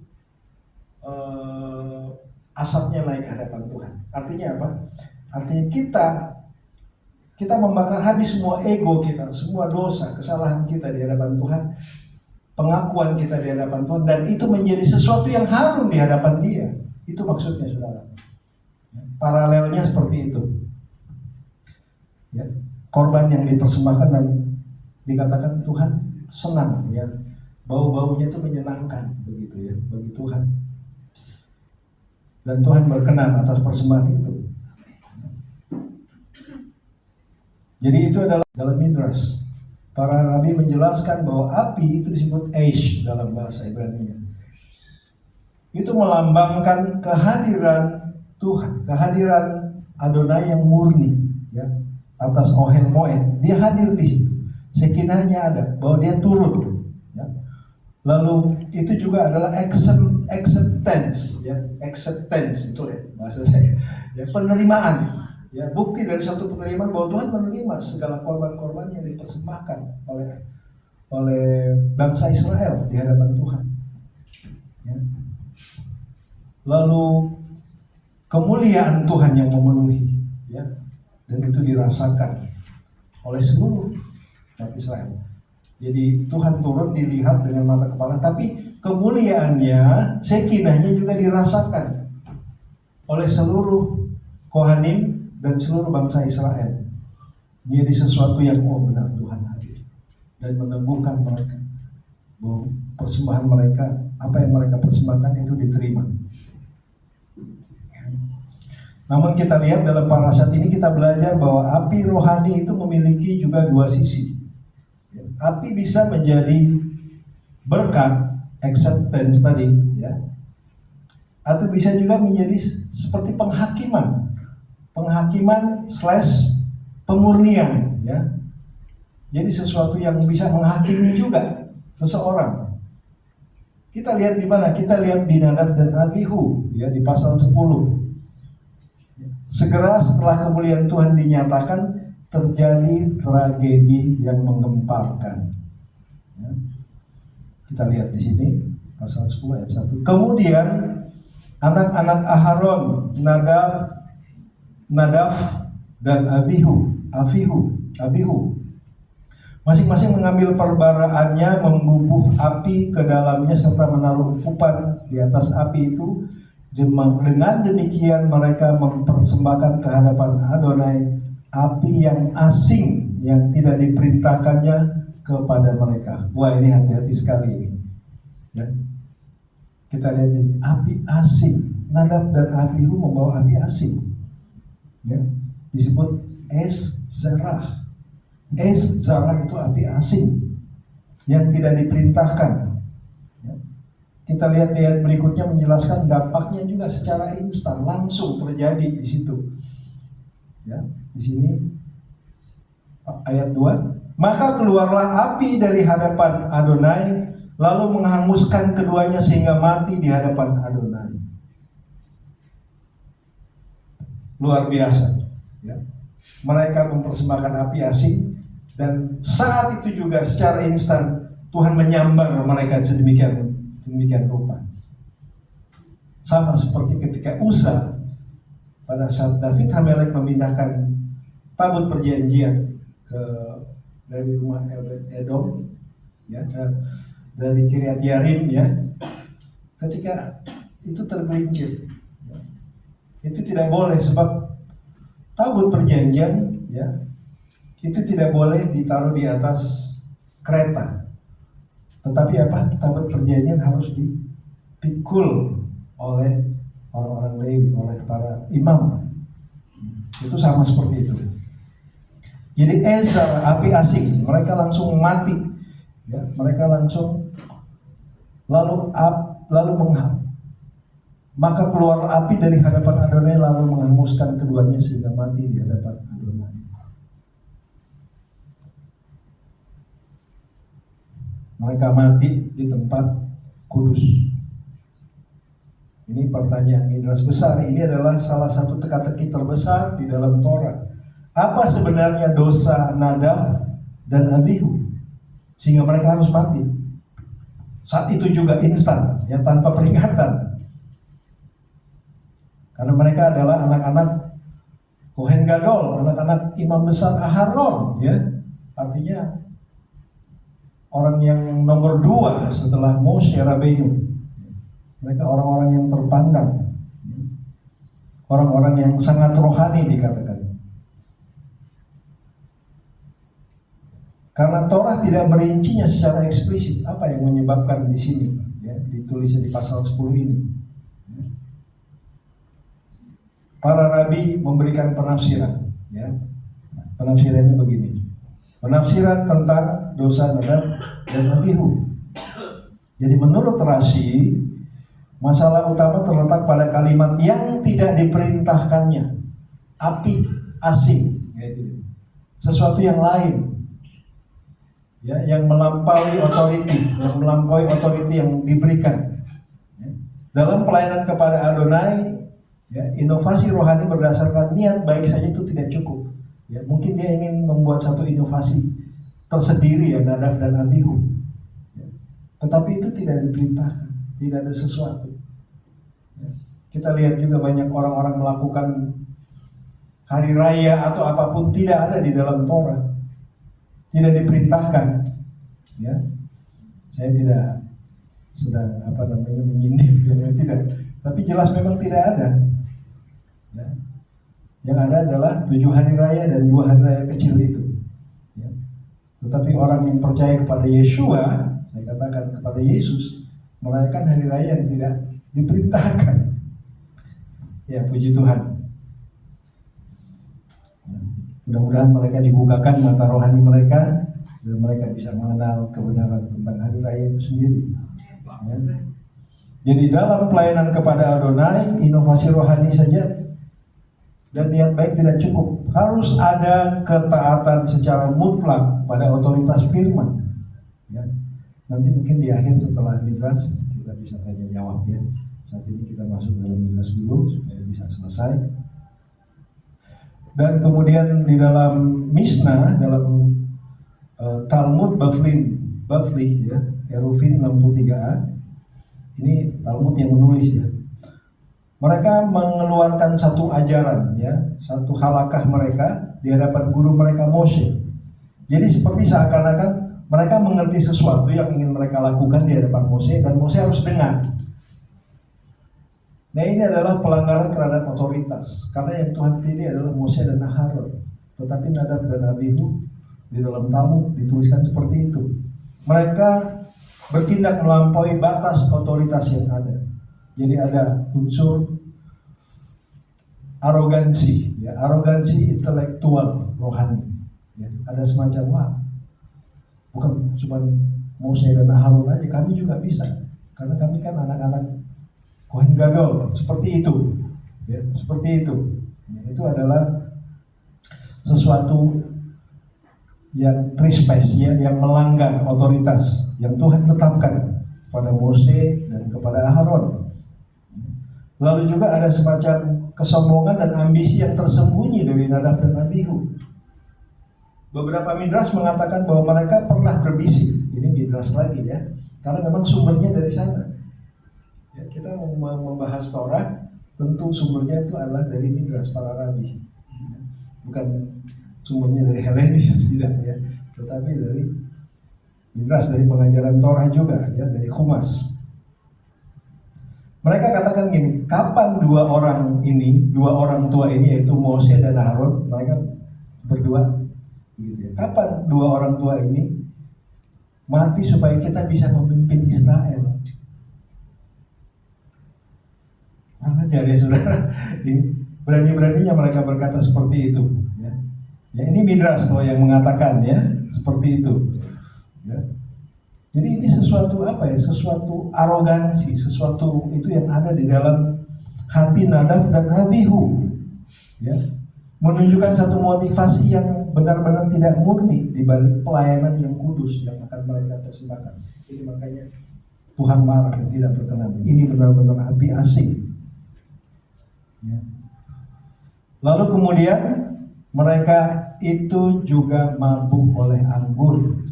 asapnya naik ke hadapan Tuhan. Artinya apa? Artinya kita membakar habis semua ego kita, semua dosa, kesalahan kita di hadapan Tuhan, pengakuan kita di hadapan Tuhan, dan itu menjadi sesuatu yang harum di hadapan Dia. Itu maksudnya, saudara. Paralelnya seperti itu. Ya. Korban yang dipersembahkan dan dikatakan Tuhan senang, ya. Bau-baunya itu menyenangkan, begitu, ya, bagi Tuhan. Dan Tuhan berkenan atas persembahan itu. Jadi itu adalah dalam Midrash. Para nabi menjelaskan bahwa api itu disebut Aish dalam bahasa Ibrani. Itu melambangkan kehadiran Tuhan, kehadiran Adonai yang murni, ya, atas Ohel Moed. Dia hadir di situ. Sekinahnya ada, bahwa dia turun. Ya. Lalu itu juga adalah acceptance, ya, acceptance itu, ya, bahasa saya, ya, penerimaan. Ya, bukti dari satu penerimaan bahwa Tuhan menerima segala korban-korban yang dipersembahkan oleh bangsa Israel di hadapan Tuhan. Ya. Lalu kemuliaan Tuhan yang memenuhi, ya, dan itu dirasakan oleh seluruh umat Israel. Jadi Tuhan turun dilihat dengan mata kepala, tapi kemuliaannya, sekinahnya juga dirasakan oleh seluruh kohanim dan seluruh bangsa Israel. Jadi sesuatu yang benar Tuhan hadir dan meneguhkan mereka bahwa persembahan mereka, apa yang mereka persembahkan itu diterima. Namun kita lihat dalam parasat ini kita belajar bahwa api rohani itu memiliki juga dua sisi. Api bisa menjadi berkat, acceptance tadi, ya, atau bisa juga menjadi seperti penghakiman / pemurnian, ya. Jadi sesuatu yang bisa menghakimi juga seseorang. Kita lihat di mana? Kita lihat di Nadab dan Abihu, ya, di pasal 10. Segera setelah kemuliaan Tuhan dinyatakan, terjadi tragedi yang menggemparkan. Ya. Kita lihat di sini pasal 10 ayat 1. Kemudian anak-anak Aharon, Nadab dan Abihu, masing-masing mengambil perbaraannya, membubuh api ke dalamnya serta menaruh ukupan di atas api itu. Dengan demikian mereka mempersembahkan ke hadapan Adonai api yang asing yang tidak diperintahkannya kepada mereka. Wah, ini hati-hati sekali ini. Ya. Kita lihat ini, api asing. Nadab dan Abihu membawa api asing. Ya. Disebut es zarah. Es zarah itu api asing yang tidak diperintahkan. Kita lihat di ayat berikutnya menjelaskan dampaknya juga secara instan, langsung terjadi di situ. Ya, di sini ayat 2. Maka keluarlah api dari hadapan Adonai, lalu menghanguskan keduanya sehingga mati di hadapan Adonai. Luar biasa. Ya. Mereka mempersembahkan api asing, dan saat itu juga secara instan Tuhan menyambar mereka sedemikian rupa. Sama seperti ketika Uza, pada saat David Hamelek memindahkan tabut perjanjian dari rumah Edom, ya, dari Kiryat Yarim, ya, ketika itu tergelincir, ya, itu tidak boleh, sebab tabut perjanjian, ya, itu tidak boleh ditaruh di atas kereta. Tetapi apa? Tabut perjanjian harus dipikul oleh orang-orang Lewi, oleh para imam. Itu sama seperti itu. Jadi Ezra, api asing, mereka langsung mati. Ya, mereka langsung lalu maka keluar api dari hadapan Adonai lalu menghanguskan keduanya sehingga mati di hadapan Adonai. Mereka mati di tempat kudus. Ini pertanyaan Midras besar. Ini adalah salah satu teka-teki terbesar di dalam Torah. Apa sebenarnya dosa Nadab dan Abihu sehingga mereka harus mati? Saat itu juga instan, ya, tanpa peringatan. Karena mereka adalah anak-anak Kohen Gadol, anak-anak imam besar Aharon, ya. Artinya orang yang nomor 2 setelah Moshe Rabbeinu. Mereka orang-orang yang terpandang, orang-orang yang sangat rohani dikatakan. Karena Torah tidak merincinya secara eksplisit apa yang menyebabkan di sini, ya, ditulisnya di pasal 10 ini. Para rabi memberikan penafsiran, ya. Penafsirannya begini. Penafsiran tentang dosa Nadab dan Abihu. Jadi menurut Rashi, masalah utama terletak pada kalimat yang tidak diperintahkannya, api asing, yaitu sesuatu yang lain, ya, yang melampaui otoriti yang diberikan. Ya. Dalam pelayanan kepada Adonai, ya, inovasi rohani berdasarkan niat baik saja itu tidak cukup. Ya, mungkin dia ingin membuat satu inovasi tersendiri, ya, Nadab dan Abihu. Ya. Tetapi itu tidak diperintahkan, tidak ada sesuatu. Ya. Kita lihat juga banyak orang-orang melakukan hari raya atau apapun tidak ada di dalam Torah, tidak diperintahkan. Ya, saya tidak sedang menyindir, tidak. Tapi jelas memang tidak ada. Ya. Yang ada adalah 7 hari raya dan 2 hari raya kecil itu. Ya. Tetapi orang yang percaya kepada Yeshua, saya katakan kepada Yesus, merayakan hari raya yang tidak diperintahkan. Ya, puji Tuhan. Ya. Mudah-mudahan mereka dibukakan mata rohani mereka dan mereka bisa mengenal kebenaran tentang hari raya itu sendiri. Ya. Jadi dalam pelayanan kepada Adonai, inovasi rohani saja dan niat baik tidak cukup. Harus ada ketaatan secara mutlak pada otoritas firman. Ya. Nanti mungkin di akhir setelah midras kita bisa tanya jawab ya. Saat ini kita masuk dalam midras dulu supaya bisa selesai. Dan kemudian di dalam Mishnah, dalam Talmud Bavli ya, Eruvin 63a, ini Talmud yang menulis ya. Mereka mengeluarkan satu ajaran ya, satu halakah mereka di hadapan guru mereka Moshe. Jadi seperti seakan-akan mereka mengerti sesuatu yang ingin mereka lakukan di hadapan Moshe dan Moshe harus dengar. Nah ini adalah pelanggaran terhadap otoritas karena yang Tuhan pilih adalah Moshe dan Aharon. Tetapi Nadab dan Abihu di dalam Talmud dituliskan seperti itu. Mereka bertindak melampaui batas otoritas yang ada. Jadi ada unsur arogansi, ya, arogansi intelektual rohani. Ya, ada semacam bukan cuma Moshe dan Aharon aja, kami juga bisa, karena kami kan anak-anak Kohen Gadol, seperti itu, ya, seperti itu. Ya, itu adalah sesuatu yang trespass, ya, yang melanggar otoritas yang Tuhan tetapkan pada Moshe dan kepada Aharon. Lalu juga ada semacam kesombongan dan ambisi yang tersembunyi dari Nadab dan Abihu. Beberapa midras mengatakan bahwa mereka pernah berbisik. Ini midras lagi ya, karena memang sumbernya dari sana. Ya, kita membahas Torah, tentu sumbernya itu adalah dari midras para rabi, bukan sumbernya dari Helenis, tidak ya, tetapi dari midras, dari pengajaran Torah juga ya, dari Humas. Mereka katakan gini, kapan dua orang tua ini yaitu Moshe dan Aharon, mereka berdua gitu ya. Kapan dua orang tua ini mati supaya kita bisa memimpin Israel? Kurang ajar ya saudara. Ini berani-beraninya mereka berkata seperti itu ya. Ya ini midras loh yang mengatakan ya seperti itu ya. Jadi ini sesuatu sesuatu arogansi, sesuatu itu yang ada di dalam hati Nadab dan Abihu ya. Menunjukkan satu motivasi yang benar-benar tidak murni di balik pelayanan yang kudus yang akan mereka persembahkan. Jadi makanya Tuhan marah dan tidak berkenan. Ini benar-benar api asing ya. Lalu kemudian mereka itu juga mabuk oleh anggur.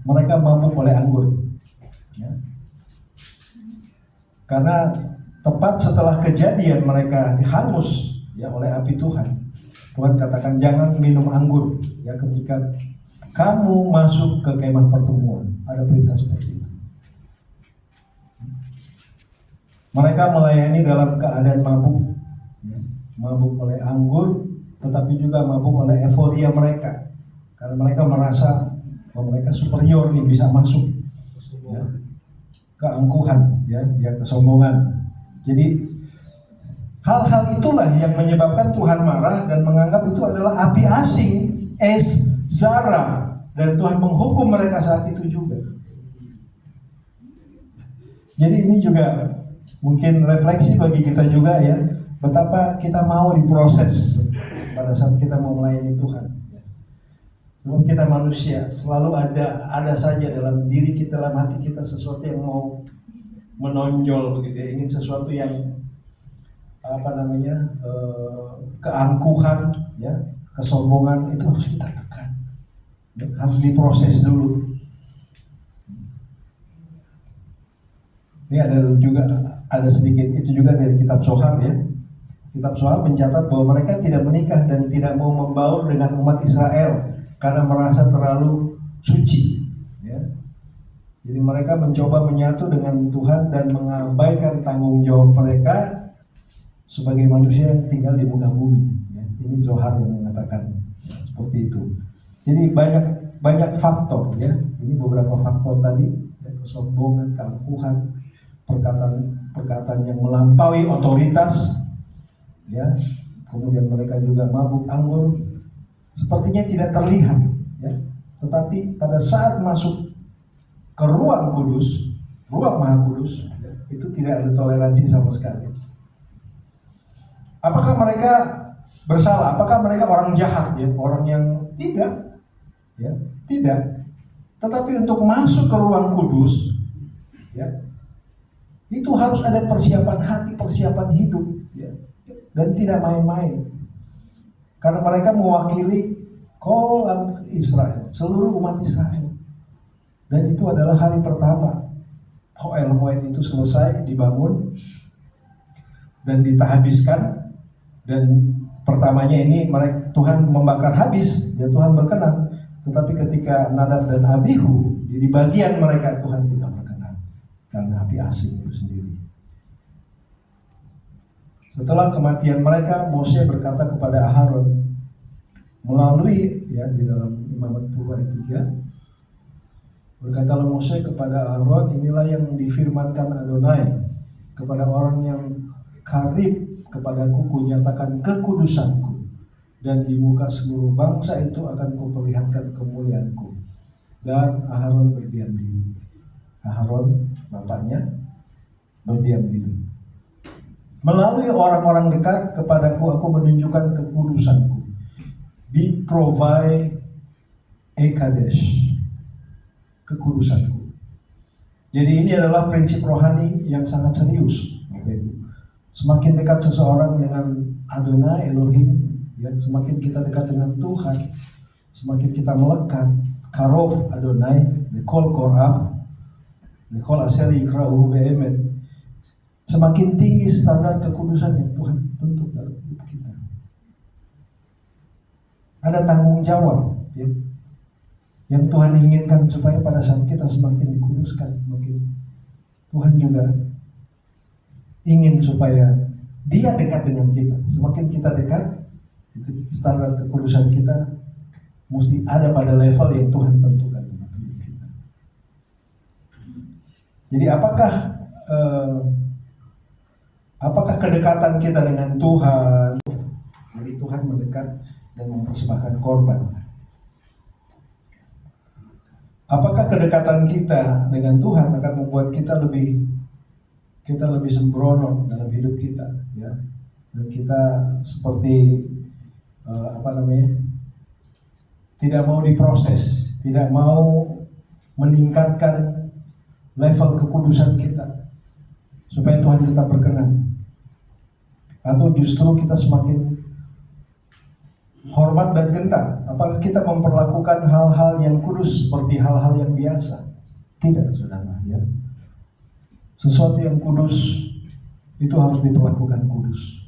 Mereka mabuk oleh anggur ya. Karena tepat setelah kejadian mereka dihangus ya oleh api Tuhan. Tuhan katakan jangan minum anggur ya ketika kamu masuk ke kemah pertemuan. Ada perintah seperti itu. Mereka melayani dalam keadaan mabuk ya. Mabuk oleh anggur, tetapi juga mabuk oleh euforia mereka, karena mereka merasa bahwa mereka superior nih, bisa masuk ya, keangkuhan ya, kesombongan. Jadi hal-hal itulah yang menyebabkan Tuhan marah dan menganggap itu adalah api asing, es zara, dan Tuhan menghukum mereka saat itu juga. Jadi ini juga mungkin refleksi bagi kita juga ya, betapa kita mau diproses pada saat kita mau melayani Tuhan. Sebab kita manusia, selalu ada saja dalam diri kita, dalam hati kita sesuatu yang mau menonjol begitu ya, ingin sesuatu yang keangkuhan ya, kesombongan itu harus kita tekan, harus diproses dulu. Ini ada sedikit itu juga dari kitab Zohar ya. Kitab Zohar mencatat bahwa mereka tidak menikah dan tidak mau membaur dengan umat Israel karena merasa terlalu suci ya. Jadi mereka mencoba menyatu dengan Tuhan dan mengabaikan tanggung jawab mereka sebagai manusia yang tinggal di muka bumi ya. Ini Zohar yang mengatakan seperti itu. Jadi banyak faktor ya. Ini beberapa faktor tadi ya, kesombongan, keangkuhan, perkataan yang melampaui otoritas ya. Kemudian mereka juga mabuk anggur, sepertinya tidak terlihat ya, tetapi pada saat masuk ke ruang kudus, ruang maha kudus ya, itu tidak ada toleransi sama sekali. Apakah mereka bersalah? Apakah mereka orang jahat ya? Orang yang tidak, ya, tidak. Tetapi untuk masuk ke ruang kudus, ya, itu harus ada persiapan hati, persiapan hidup, ya, dan tidak main-main. Karena mereka mewakili kol Israel, seluruh umat Israel. Dan itu adalah hari pertama Ohel Moed itu selesai dibangun dan ditahbiskan. Dan pertamanya ini Tuhan membakar habis, ya Tuhan berkenan. Tetapi ketika Nadab dan Abihu di bagian mereka, Tuhan tidak berkenan karena api asing itu sendiri. Setelah kematian mereka, Mose berkata kepada Aharon melalui ya di dalam Imamat Purwa ayat 3, berkatalah Mose kepada Aharon, inilah yang difirmankan Adonai kepada orang yang karib kepadaku, kunyatakan kekudusanku, dan di muka seluruh bangsa itu akan kuperlihatkan kemuliaanku. Dan Aharon berdiam diri. Aharon, bapaknya, berdiam diri. Melalui orang-orang dekat kepadaku, aku menunjukkan kekudusanku. Di provide Ekadesh, kekudusanku. Jadi ini adalah prinsip rohani yang sangat serius. Semakin dekat seseorang dengan Adonai Elohim, ya, semakin kita dekat dengan Tuhan, semakin kita melekat. Karov Adonai, Lekol Korab, Lekol Aseri Ikra'uhu Be'emet. Semakin tinggi standar kekudusan yang Tuhan tuntut dalam hidup kita. Ada tanggung jawab, ya, yang Tuhan inginkan supaya pada saat kita semakin dikuduskan, semakin Tuhan juga ingin supaya Dia dekat dengan kita. Semakin kita dekat, standar kekudusan kita mesti ada pada level yang Tuhan tentukan dalam hidup kita. Jadi apakah kedekatan kita dengan Tuhan? Jadi Tuhan mendekat dan mempersembahkan korban. Apakah kedekatan kita dengan Tuhan akan membuat kita lebih sembrono dalam hidup kita, ya, dan kita seperti tidak mau diproses, tidak mau meningkatkan level kekudusan kita supaya Tuhan tetap berkenan, atau justru kita semakin hormat dan gentar? Apakah kita memperlakukan hal-hal yang kudus seperti hal-hal yang biasa? Tidak, saudara, ya. Sesuatu yang kudus itu harus diperlakukan kudus.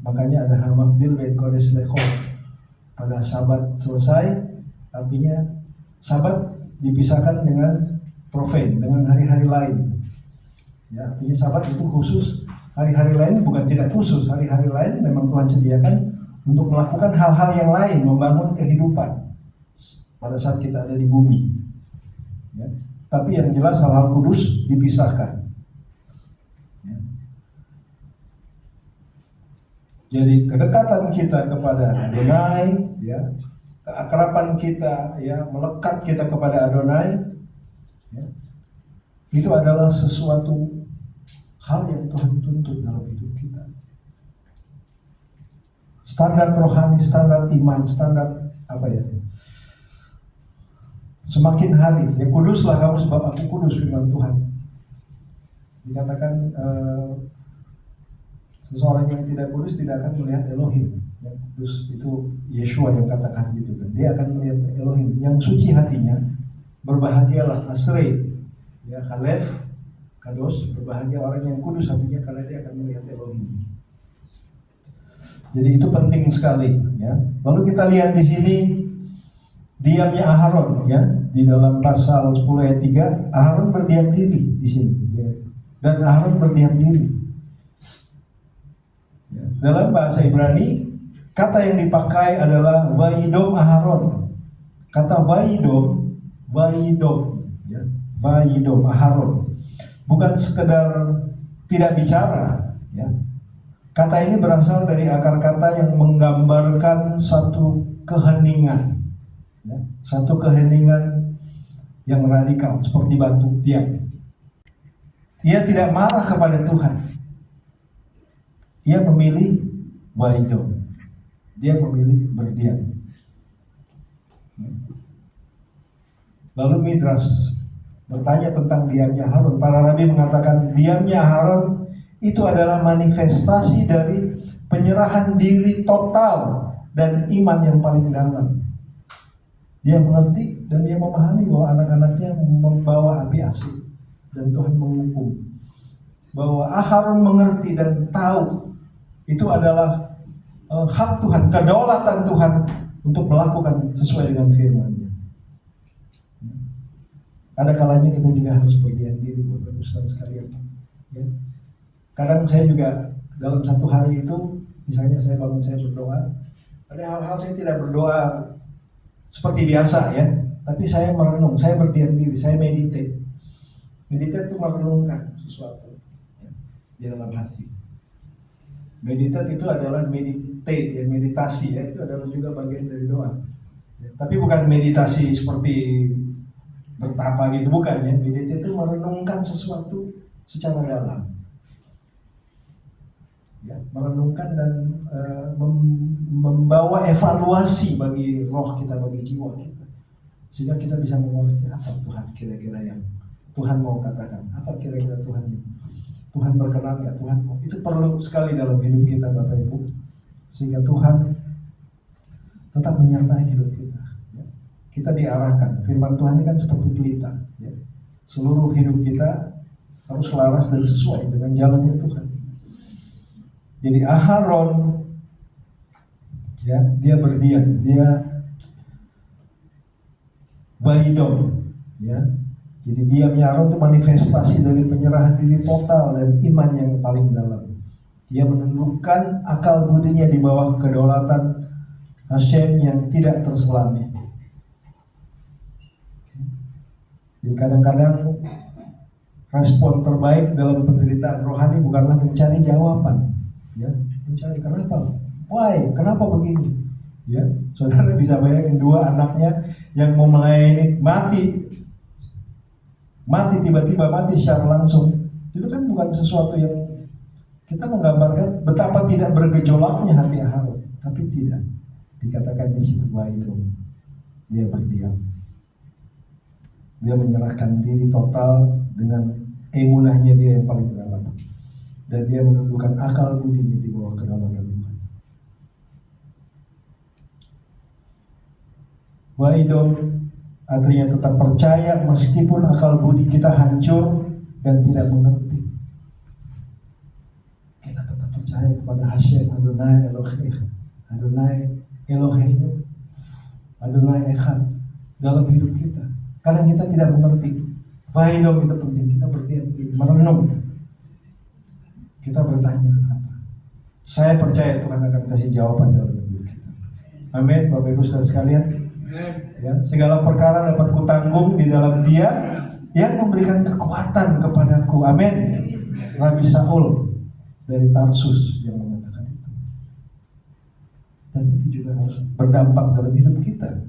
Makanya ada hamafdil ben kodes leko. Pada Sabat selesai, artinya Sabat dipisahkan dengan profane, dengan hari-hari lain. Ya, artinya Sabat itu khusus. Hari-hari lain bukan tidak khusus. Hari-hari lain memang Tuhan sediakan untuk melakukan hal-hal yang lain, membangun kehidupan pada saat kita ada di bumi. Ya. Tapi yang jelas hal-hal kudus dipisahkan. Ya. Jadi kedekatan kita kepada Adonai, ya, keakraban kita, ya, melekat kita kepada Adonai, ya, itu adalah sesuatu hal yang Tuhan tuntut dalam hidup kita. Standar rohani, standar iman, standar apa ya? Semakin hari, ya kuduslah kamu sebab aku kudus, firman Tuhan. Dikatakan seseorang yang tidak kudus tidak akan melihat Elohim. Yang kudus itu Yeshua yang katakan gitu kan. Dia akan melihat Elohim. Yang suci hatinya, berbahagialah Asrei, ya, Halef, Kados, berbahagia orang yang kudus hatinya karena dia akan melihat Elohim. Jadi itu penting sekali, ya. Lalu kita lihat di sini diamnya Aharon, ya, di dalam pasal 10 ayat 3, Aharon berdiam diri di sini, ya. Dan Aharon berdiam diri. Ya. Dalam bahasa Ibrani, kata yang dipakai adalah Vayidom Aharon. Kata Vayidom, ya, Vayidom Aharon. Bukan sekedar tidak bicara, ya. Kata ini berasal dari akar kata yang menggambarkan satu keheningan. Ya, satu keheningan yang radikal seperti batu tiang. Ia tidak marah kepada Tuhan. Ia memilih Waidom. Dia memilih berdiam. Lalu Midras bertanya tentang diamnya Harun. Para rabi mengatakan diamnya Harun itu adalah manifestasi dari penyerahan diri total dan iman yang paling dalam. Dia mengerti dan dia memahami bahwa anak-anaknya membawa api asik dan Tuhan menghukum. Bahwa Harun mengerti dan tahu itu adalah hak Tuhan, kedaulatan Tuhan untuk melakukan sesuai dengan firman-Nya. Ada kalanya kita juga harus berdiam diri, Bapak Ustaz sekalian. Ya. Kadang saya juga dalam satu hari itu, misalnya saya bangun, saya berdoa. Ada hal-hal saya tidak berdoa seperti biasa ya, tapi saya merenung, saya berdiam diri, saya meditate. Meditate itu merenungkan sesuatu ya, di dalam hati. Meditate itu adalah meditate ya, meditasi ya, itu adalah juga bagian dari doa. Ya, tapi bukan meditasi seperti bertapa gitu, bukan ya. Meditate itu merenungkan sesuatu secara dalam. Ya, merenungkan dan membawa evaluasi bagi roh kita, bagi jiwa kita, sehingga kita bisa mengerti apa Tuhan kira-kira yang Tuhan mau katakan, apa kira-kira Tuhan berkenan nggak, Tuhan mau. Itu perlu sekali dalam hidup kita, Bapak Ibu, sehingga Tuhan tetap menyertai hidup kita. Kita diarahkan. Firman Tuhan ini kan seperti pelita. Ya. Seluruh hidup kita harus selaras dan sesuai dengan jalannya Tuhan. Jadi Aharon, ya, dia berdiam, dia baidom, ya. Jadi diamnya Aharon itu manifestasi dari penyerahan diri total dan iman yang paling dalam. Dia menundukkan akal budinya di bawah kedaulatan Hashem yang tidak terselami. Jadi kadang-kadang respon terbaik dalam penderitaan rohani bukanlah mencari jawaban, ya, mencari kenapa, why, kenapa begini, ya. Saudara bisa bayangin dua anaknya yang mau melayani mati tiba-tiba mati secara langsung. Itu kan bukan sesuatu yang kita menggambarkan betapa tidak bergejolaknya hati Aharon, tapi tidak dikatakan di situ bahwa itu dia berdiam. Dia menyerahkan diri total dengan emunahnya dia yang paling dalam. Dan dia menundukkan akal budinya di bawah kedaulatan Tuhan. Waidom artinya tetap percaya meskipun akal budi kita hancur dan tidak mengerti. Kita tetap percaya kepada Hashem, Adonai Elohim, Adonai Eloheinu, Adonai Echad dalam hidup kita. Karena kita tidak mengerti. Waidom itu penting, kita berdiam diri, merenung. Kita bertanya apa? Saya percaya Tuhan akan kasih jawaban dalam hidup kita. Amin, Bapak Ibu Saudara sekalian. Ya, segala perkara dapat kutanggung di dalam Dia yang memberikan kekuatan kepadaku. Amin. Rabi Saul dari Tarsus yang mengatakan itu. Dan itu juga harus berdampak dalam hidup kita.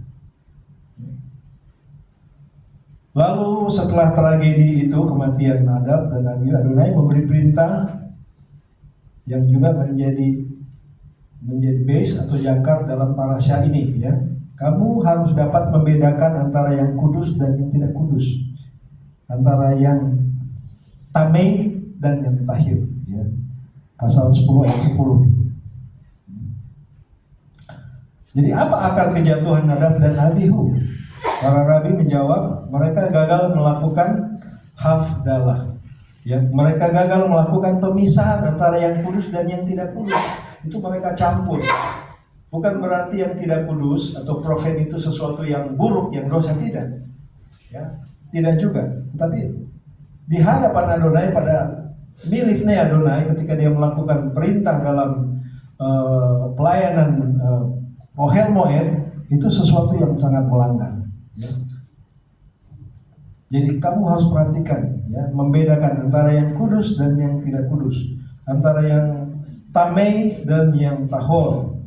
Lalu setelah tragedi itu, kematian Nadab dan Abihu, Adonai memberi perintah yang juga menjadi base atau jangkar dalam parasya ini, ya. Kamu harus dapat membedakan antara yang kudus dan yang tidak kudus, antara yang tamei dan yang tahir, ya. Pasal 10 ayat 10. Jadi apa akar kejatuhan Nadab dan Abihu? Para rabi menjawab, mereka gagal melakukan hafdalah. Ya, mereka gagal melakukan pemisahan antara yang kudus dan yang tidak kudus. Itu mereka campur. Bukan berarti yang tidak kudus atau profet itu sesuatu yang buruk, yang dosa, tidak. Ya, tidak juga. Tapi di hadapan Adonai, pada milifnya Adonai ketika dia melakukan perintah dalam pelayanan Ohel Moed, itu sesuatu yang sangat melanggar. Ya. Jadi kamu harus perhatikan, ya, membedakan antara yang kudus dan yang tidak kudus, antara yang tamei dan yang tahor.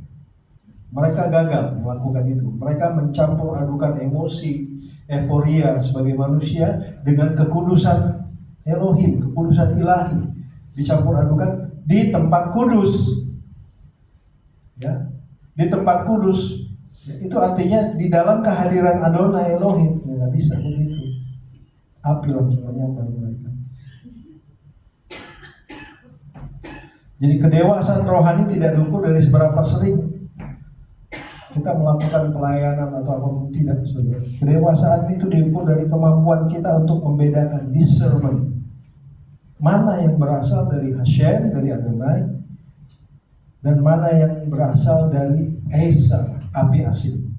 Mereka gagal melakukan itu. Mereka mencampur adukan emosi, euforia sebagai manusia dengan kekudusan Elohim, kekudusan ilahi, dicampur adukan di tempat kudus. ya, di tempat kudus. Itu artinya di dalam kehadiran Adonai Elohim. Ya, nggak bisa begitu. Api langsung menyambar mereka. Jadi kedewasaan rohani tidak diukur dari seberapa sering kita melakukan pelayanan atau apapun, tidak, saudara. Kedewasaan itu diukur dari kemampuan kita untuk membedakan, discernment, mana yang berasal dari Hashem, dari Adonai, dan mana yang berasal dari Esa, api asing,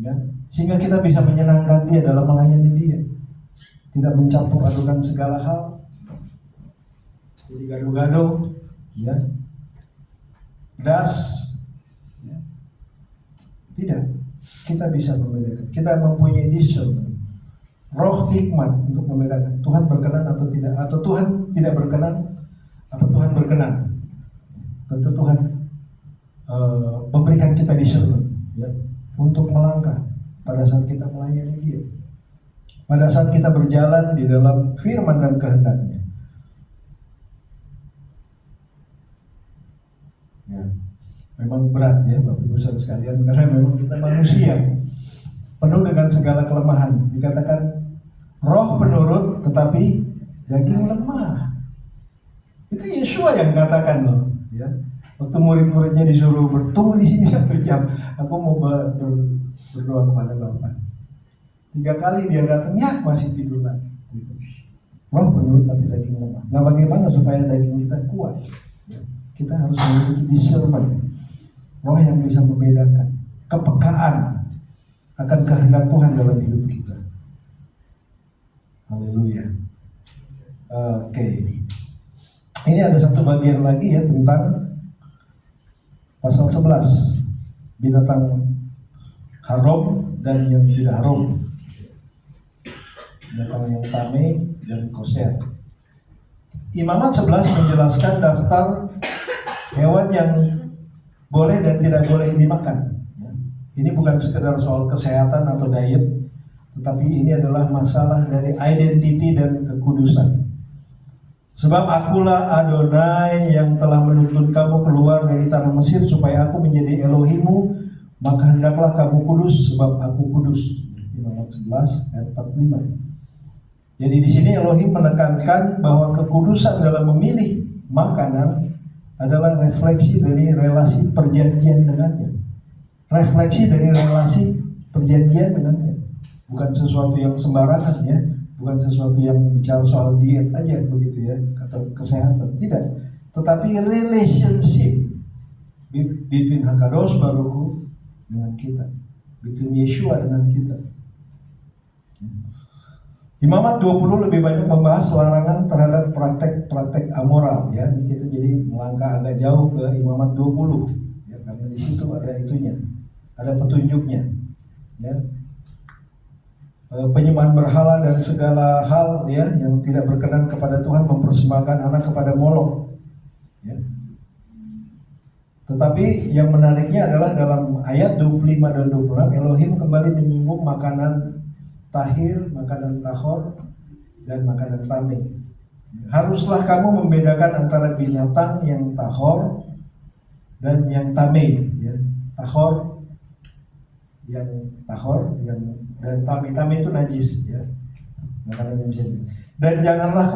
ya? Sehingga kita bisa menyenangkan dia dalam melayani dia, tidak mencampur adukan segala hal, jadi gado-gado, ya, das. Tidak, kita bisa membedakan. Kita mempunyai discernment, roh hikmat untuk membedakan Tuhan berkenan atau tidak, atau Tuhan tidak berkenan, atau Tuhan berkenan. Tentu Tuhan memberikan kita discernment, ya, untuk melangkah pada saat kita melayani Dia, pada saat kita berjalan di dalam firman dan kehendaknya. Ya. Memang berat ya Bapak Ibu Saudara sekalian, karena memang kita manusia penuh dengan segala kelemahan. Dikatakan roh penurut tetapi daging lemah. Itu Yeshua yang katakan loh, ya. Waktu murid-muridnya disuruh bertunggu di sini 1 jam, aku mau berdoa kepada Bapa. 3 kali dia datang, ya masih tidur lagi. Roh penurut tapi daging lemah. Nah, bagaimana supaya daging kita kuat? Ya. Kita harus memiliki discernment, roh yang bisa membedakan, kepekaan akan kehendak Tuhan dalam hidup kita. Haleluya. Oke. Ini ada satu bagian lagi ya tentang pasal 11, binatang haram dan yang tidak haram, binatang yang tame dan koser. Imamat 11 menjelaskan daftar hewan yang boleh dan tidak boleh dimakan. Ini bukan sekedar soal kesehatan atau diet, tetapi ini adalah masalah dari identity dan kekudusan. Sebab akulah Adonai yang telah menuntun kamu keluar dari tanah Mesir supaya aku menjadi Elohimmu, maka hendaklah kamu kudus sebab aku kudus. Imamat 11 ayat 45. Jadi di sini Elohim menekankan bahwa kekudusan dalam memilih makanan adalah refleksi dari relasi perjanjian dengannya. Refleksi dari relasi perjanjian dengannya. Bukan sesuatu yang sembarangan ya, bukan sesuatu yang bicara soal diet aja begitu ya, atau kesehatan, tidak. Tetapi relationship between Hakadosh Baruch dengan kita, between Yeshua dengan kita. Imamat 20 lebih banyak membahas larangan terhadap praktek-praktek amoral ya. Kita jadi melangkah agak jauh ke Imamat 20 ya, karena di situ ada itunya, ada petunjuknya ya. Penyembahan berhala dan segala hal ya yang tidak berkenan kepada Tuhan, mempersembahkan anak kepada Molok ya. Tetapi yang menariknya adalah dalam ayat 25 dan 26 Elohim kembali menyinggung makanan tahir, makanan tahor, dan makanan tame. Haruslah kamu membedakan antara binatang yang tahor dan yang tame. Ya. Tahor, yang dan tame itu najis. Ya. Makanannya bisa. Dan janganlah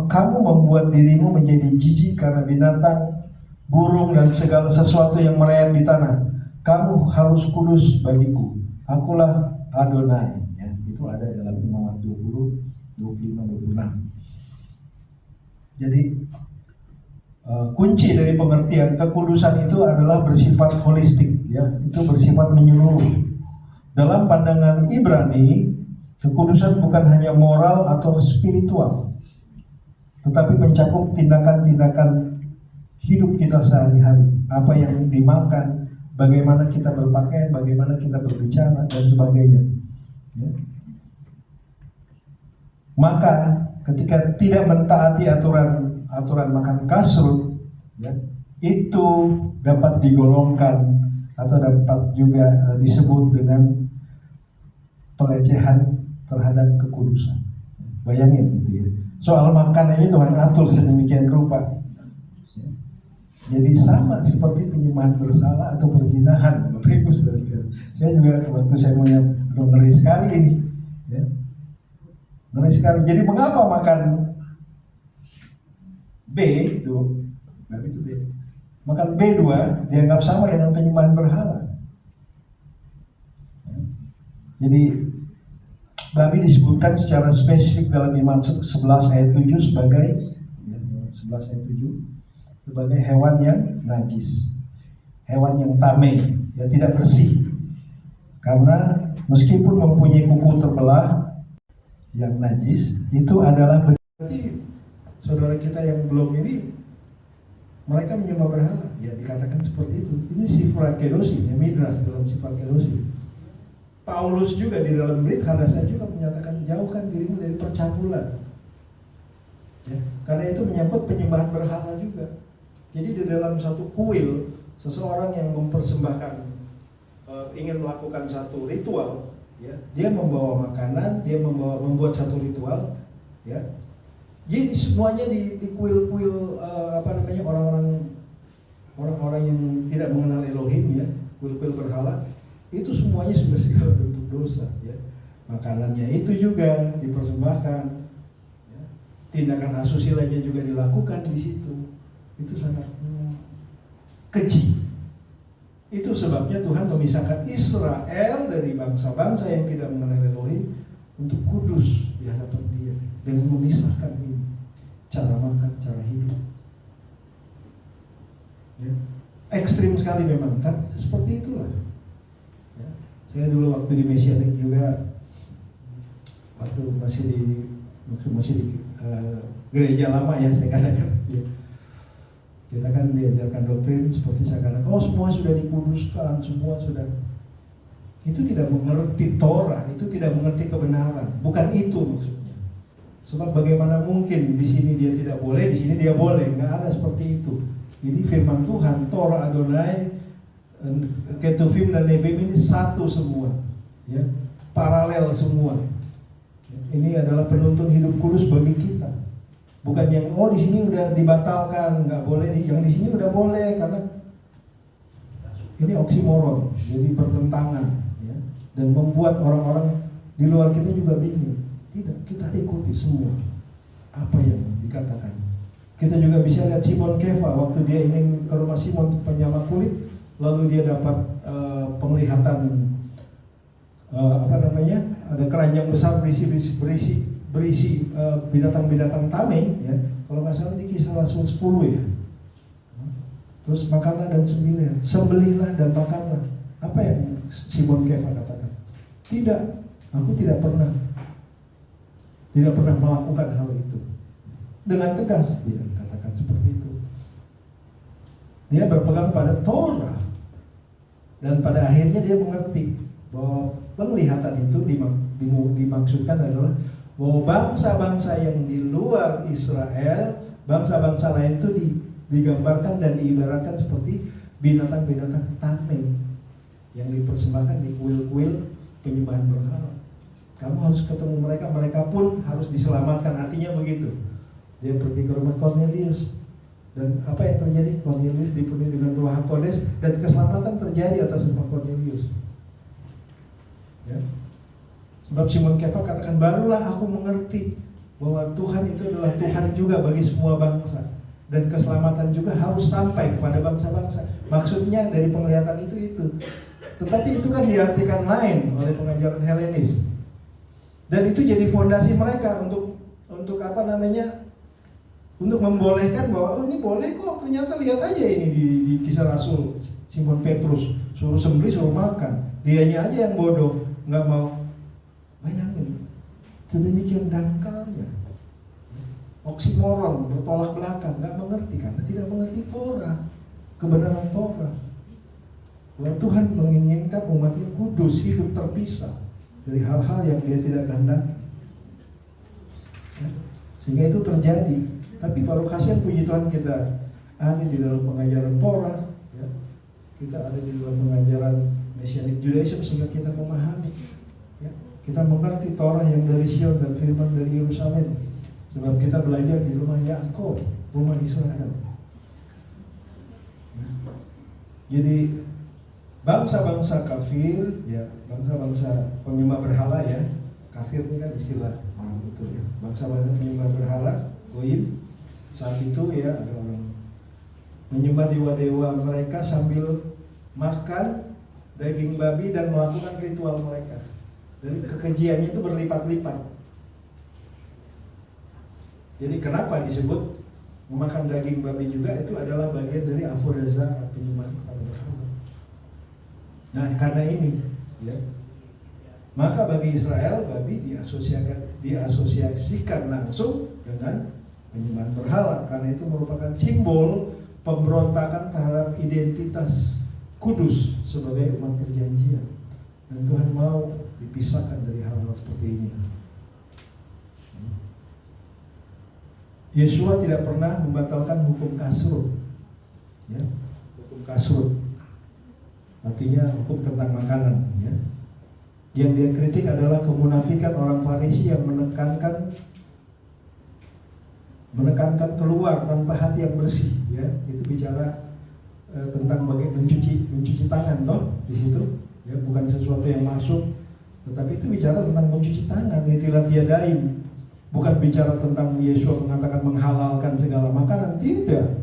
kamu membuat dirimu menjadi jijik karena binatang, burung, dan segala sesuatu yang merayap di tanah. Kamu harus kudus bagiku. Akulah Adonai. Itu ada dalam Imamat 20, 25, 26. Jadi kunci dari pengertian kekudusan itu adalah bersifat holistik ya, itu bersifat menyeluruh. Dalam pandangan Ibrani, kekudusan bukan hanya moral atau spiritual, tetapi mencakup tindakan-tindakan hidup kita sehari-hari, apa yang dimakan, bagaimana kita berpakaian, bagaimana kita berbicara, dan sebagainya ya. Maka ketika tidak mentaati aturan makan kasrut ya, itu dapat digolongkan atau dapat juga disebut dengan pelecehan terhadap kekudusan. Bayangin gitu ya. Soal makan aja Tuhan atur sedemikian rupa. Jadi sama seperti penyembahan bersalah atau perzinahan, Bapak Ibu Saudara sekalian. Saya juga waktu saya melihat, ngeri sekali ini, ya. Ngeri sekali. Jadi mengapa makan B2, itu B. Makan B2 dianggap sama dengan penyembahan berhala. Jadi babi disebutkan secara spesifik dalam Iman 11 ayat 7 sebagai 11 ayat 7 sebagai hewan yang najis, hewan yang tameh, yang tidak bersih. Karena meskipun mempunyai kuku terbelah yang najis, itu adalah berarti saudara kita yang belum ini mereka menyembah berhala. Ya dikatakan seperti itu. Ini sifra kedosi, ya, midras dalam sifra kedosi. Paulus juga di dalam Brit Hadasa juga menyatakan jauhkan dirimu dari percabulan. Ya, karena itu menyangkut penyembahan berhala juga. Jadi di dalam satu kuil, seseorang yang mempersembahkan ingin melakukan satu ritual, ya, dia membawa makanan, dia membuat satu ritual, ya. Jadi semuanya di kuil-kuil orang-orang yang tidak mengenal Elohim, ya, kuil-kuil berhala, itu semuanya sudah segala bentuk dosa, ya. Makanannya itu juga dipersembahkan, ya. Tindakan asusilanya juga dilakukan di situ. Itu sangat keji. Itu sebabnya Tuhan memisahkan Israel dari bangsa-bangsa yang tidak mengenal Elohim untuk kudus di hadapan Dia, dengan memisahkan ini cara makan, cara hidup. Ya. Ekstrim sekali memang, tapi seperti itulah. Ya. Saya dulu waktu di Mesianik juga, waktu masih di gereja lama, ya saya katakan. Ya. Kita kan diajarkan doktrin seperti saya katakan, oh semua sudah dikuduskan, semua sudah. Itu tidak mengerti Torah, itu tidak mengerti kebenaran. Bukan itu maksudnya. Sebab bagaimana mungkin di sini dia tidak boleh, di sini dia boleh? Nggak ada seperti itu. Ini firman Tuhan, Torah Adonai, Ketuvim dan Nevim ini satu semua, ya, paralel semua. Ini adalah penuntun hidup kudus bagi kita. Bukan yang di sini udah dibatalkan, nggak boleh, yang di sini udah boleh, karena ini oksimoron, jadi pertentangan, ya, dan membuat orang-orang di luar kita juga bingung. Tidak, kita ikuti semua apa yang dikatakan. Kita juga bisa lihat Simon Kefa waktu dia ingin ke rumah Simon penyama kulit, lalu dia dapat penglihatan ada keranjang besar berisi binatang-binatang tameng, ya. Kalau nggak salah di Kisah Rasul 10, ya. Terus makanlah dan sembelihlah dan makanlah. Apa yang Simon Kefa katakan? Tidak, aku tidak pernah melakukan hal itu. Dengan tegas dia katakan seperti itu. Dia berpegang pada Torah, dan pada akhirnya dia mengerti bahwa penglihatan itu dimaksudkan adalah bahwa bangsa-bangsa yang di luar Israel, bangsa-bangsa lain itu digambarkan dan diibaratkan seperti binatang-binatang tameng yang dipersembahkan di kuil-kuil penyembahan berhala. Kamu harus ketemu mereka, mereka pun harus diselamatkan. Artinya begitu. Dia pergi ke rumah Cornelius, dan apa yang terjadi? Cornelius dipenuhi dengan Ruh HaKodes, dan keselamatan terjadi atas rumah Cornelius. Ya. Sebab Simon Kefa katakan, barulah aku mengerti bahwa Tuhan itu adalah Tuhan juga bagi semua bangsa, dan keselamatan juga harus sampai kepada bangsa-bangsa. Maksudnya dari penglihatan itu. Tetapi itu kan diartikan lain oleh pengajaran Helenis, dan itu jadi fondasi mereka untuk untuk membolehkan bahwa ini boleh kok. Ternyata lihat aja ini di Kisah Rasul, Simon Petrus suruh sembelih, suruh makan, dianya aja yang bodoh, nggak mau. Bayangin, sedemikian dangkalnya, oksimoron, bertolak belakang, nggak mengerti karena tidak mengerti Torah, kebenaran Torah. Bahwa Tuhan menginginkan umatnya kudus, hidup terpisah dari hal-hal yang Dia tidak kehendaki, ya, sehingga itu terjadi. Tapi baru kasihan, puji Tuhan, kita ada di dalam pengajaran Torah, ya. Kita ada di dalam pengajaran Messianic Judaism, sehingga kita memahami, ya. Kita mengerti Torah yang dari Sion dan firman dari Yerusalem, sebab kita belajar di rumah Yakub, rumah Israel. Jadi bangsa-bangsa kafir, ya bangsa-bangsa penyembah berhala ya, kafir ini kan istilah itu ya, bangsa-bangsa penyembah berhala, goyim. Saat itu ya ada orang menyembah dewa-dewa mereka sambil makan daging babi dan melakukan ritual mereka. Jadi kekejiannya itu berlipat-lipat. Jadi kenapa disebut memakan daging babi juga, itu adalah bagian dari afodaza, penyembahan kepada berhala. Nah karena ini ya, maka bagi Israel babi diasosiasikan langsung dengan penyembahan berhala, karena itu merupakan simbol pemberontakan terhadap identitas kudus sebagai umat perjanjian, dan Tuhan mau dipisahkan dari hal-hal seperti ini. Yeshua tidak pernah membatalkan hukum kasrut, ya, hukum kasrut artinya hukum tentang makanan, ya. Yang dia kritik adalah kemunafikan orang Farisi yang menekankan keluar tanpa hati yang bersih, ya. Itu bicara tentang bagaimana mencuci tangan, toh di situ, ya, bukan sesuatu yang masuk, tetapi itu bicara tentang mencuci tangan, itilah tiadain. Bukan bicara tentang Yesus mengatakan menghalalkan segala makanan, tidak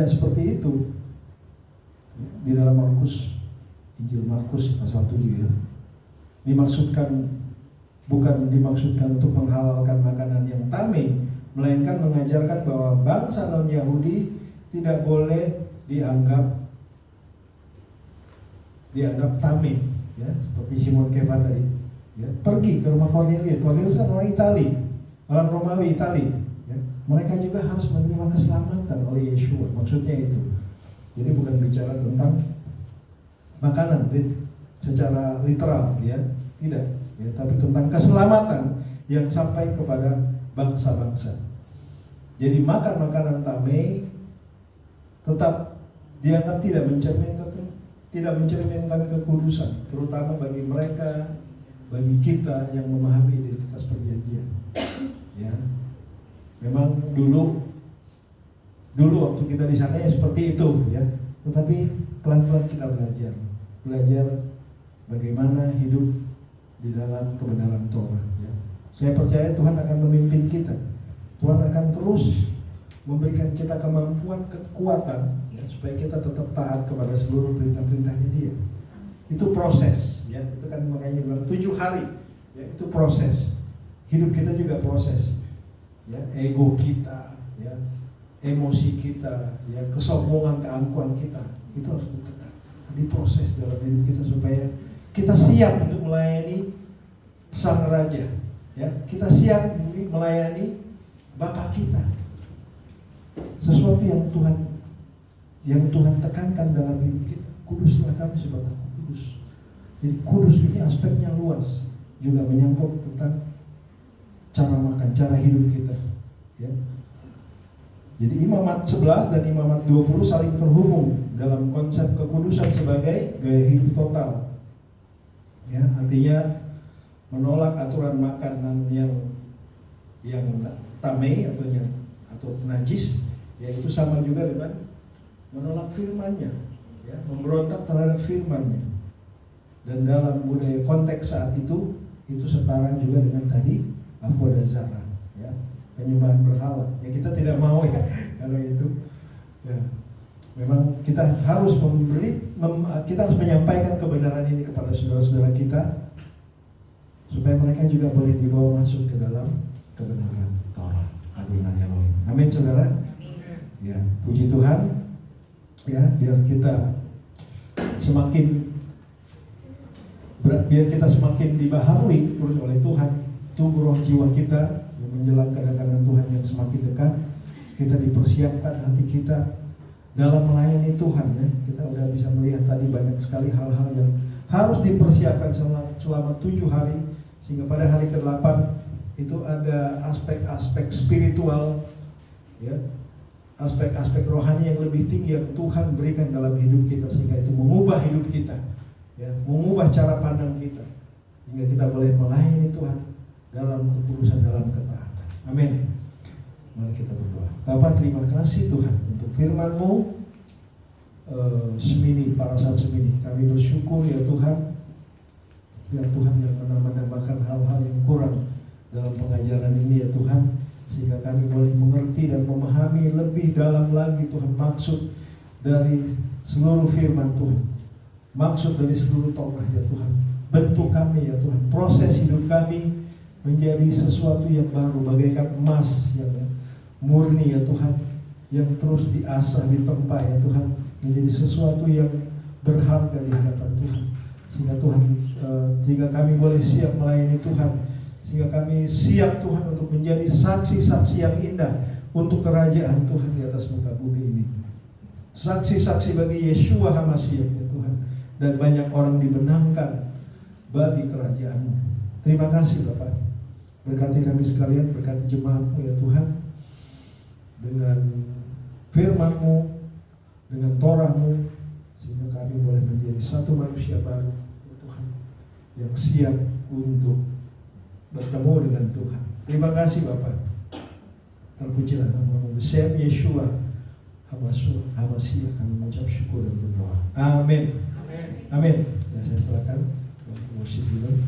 seperti itu. Di dalam Injil Markus pasal 7 ya, bukan dimaksudkan untuk menghalalkan makanan yang tameh, melainkan mengajarkan bahwa bangsa non-Yahudi tidak boleh dianggap tameh, ya, seperti Simon Kefas tadi, ya, pergi ke rumah Cornelius. Cornelius kan orang Itali, orang Romawi Itali, ya. Mereka juga harus menerima keselamatan oleh Yeshua, maksudnya itu. Jadi bukan bicara tentang makanan secara literal, ya, tidak, ya, tapi tentang keselamatan yang sampai kepada bangsa-bangsa. Jadi makan makanan tameh tetap dianggap tidak mencerminkan kekudusan, terutama bagi mereka, bagi kita yang memahami identitas perjanjian. Ya, memang dulu waktu kita di sana ya seperti itu, ya. Tetapi pelan-pelan kita belajar bagaimana hidup di dalam kebenaran Torah. Ya. Saya percaya Tuhan akan memimpin kita. Tuhan akan terus memberikan kita kemampuan, kekuatan, ya, supaya kita tetap taat kepada seluruh perintah-perintahnya Dia. Itu proses, ya. Itu kan makanya bilang 7 hari, ya, itu proses. Hidup kita juga proses, ya. Ego kita, ya, emosi kita, ya, kesombongan, keangkuhan kita, itu harus ditekan, diproses dalam hidup kita supaya kita siap untuk melayani Sang Raja, ya. Kita siap melayani Bapa kita. Sesuatu yang Tuhan tekankan dalam hidup kita. Kuduslah kami sebab Aku kudus. Jadi kudus ini aspeknya luas, juga menyangkut tentang cara makan, cara hidup kita, ya. Jadi Imamat 11 dan Imamat 20 saling terhubung dalam konsep kekudusan sebagai gaya hidup total. Ya, artinya menolak aturan makanan yang tameh atau najis, yaitu sama juga dengan menolak firman-Nya, ya, memberontak terhadap firman-Nya. Dan dalam budaya konteks saat itu setara juga dengan tadi avodazara, ya, penyembahan berhala. Ya, kita tidak mau, ya, kalau itu, ya, memang kita harus kita harus menyampaikan kebenaran ini kepada saudara-saudara kita supaya mereka juga boleh dibawa masuk ke dalam kebenaran Torah. Amin, saudara. Ya, puji Tuhan. Ya, biar kita semakin dibaharui terus oleh Tuhan, tubuh roh jiwa kita menjelang kedatangan Tuhan yang semakin dekat. Kita dipersiapkan hati kita dalam melayani Tuhan, ya. Kita udah bisa melihat tadi banyak sekali hal-hal yang harus dipersiapkan selama 7 hari, sehingga pada hari ke-8 itu ada aspek-aspek spiritual, ya, aspek-aspek rohani yang lebih tinggi yang Tuhan berikan dalam hidup kita, sehingga itu mengubah hidup kita, ya, mengubah cara pandang kita, hingga kita boleh melayani Tuhan dalam kekudusan, dalam ketaatan. Amin. Mari kita berdoa. Bapak, terima kasih Tuhan untuk firman-Mu. Semini, pada saat semini kami bersyukur ya Tuhan, ya Tuhan yang menambahkan hal-hal yang kurang dalam pengajaran ini ya Tuhan, sehingga kami boleh mengerti dan memahami lebih dalam lagi Tuhan maksud dari seluruh firman Tuhan, maksud dari seluruh Taurat ya Tuhan. Bentuk kami ya Tuhan, proses hidup kami menjadi sesuatu yang baru, bagaikan emas yang murni ya Tuhan, yang terus diasah, ditempa ya Tuhan, menjadi sesuatu yang berharga di hadapan Tuhan. Sehingga Tuhan, jika kami boleh siap melayani Tuhan, sehingga kami siap Tuhan untuk menjadi saksi-saksi yang indah untuk kerajaan Tuhan di atas muka bumi ini. Saksi-saksi bagi Yeshua HaMashiach ya Tuhan, dan banyak orang dimenangkan bagi kerajaan-Mu. Terima kasih Bapak. Berkati kami sekalian, berkati jemaat-Mu ya Tuhan, dengan firman-Mu, dengan Torah-Mu, sehingga kami boleh menjadi satu manusia baru ya Tuhan, yang siap untuk bertemu dengan Tuhan. Terima kasih Bapak. Terpujilah nama-Mu, Besar Yeshua HaMashiach, kami mengucap syukur dan berdoa. Amin. Amin. Ya, saya serahkan musik dulu.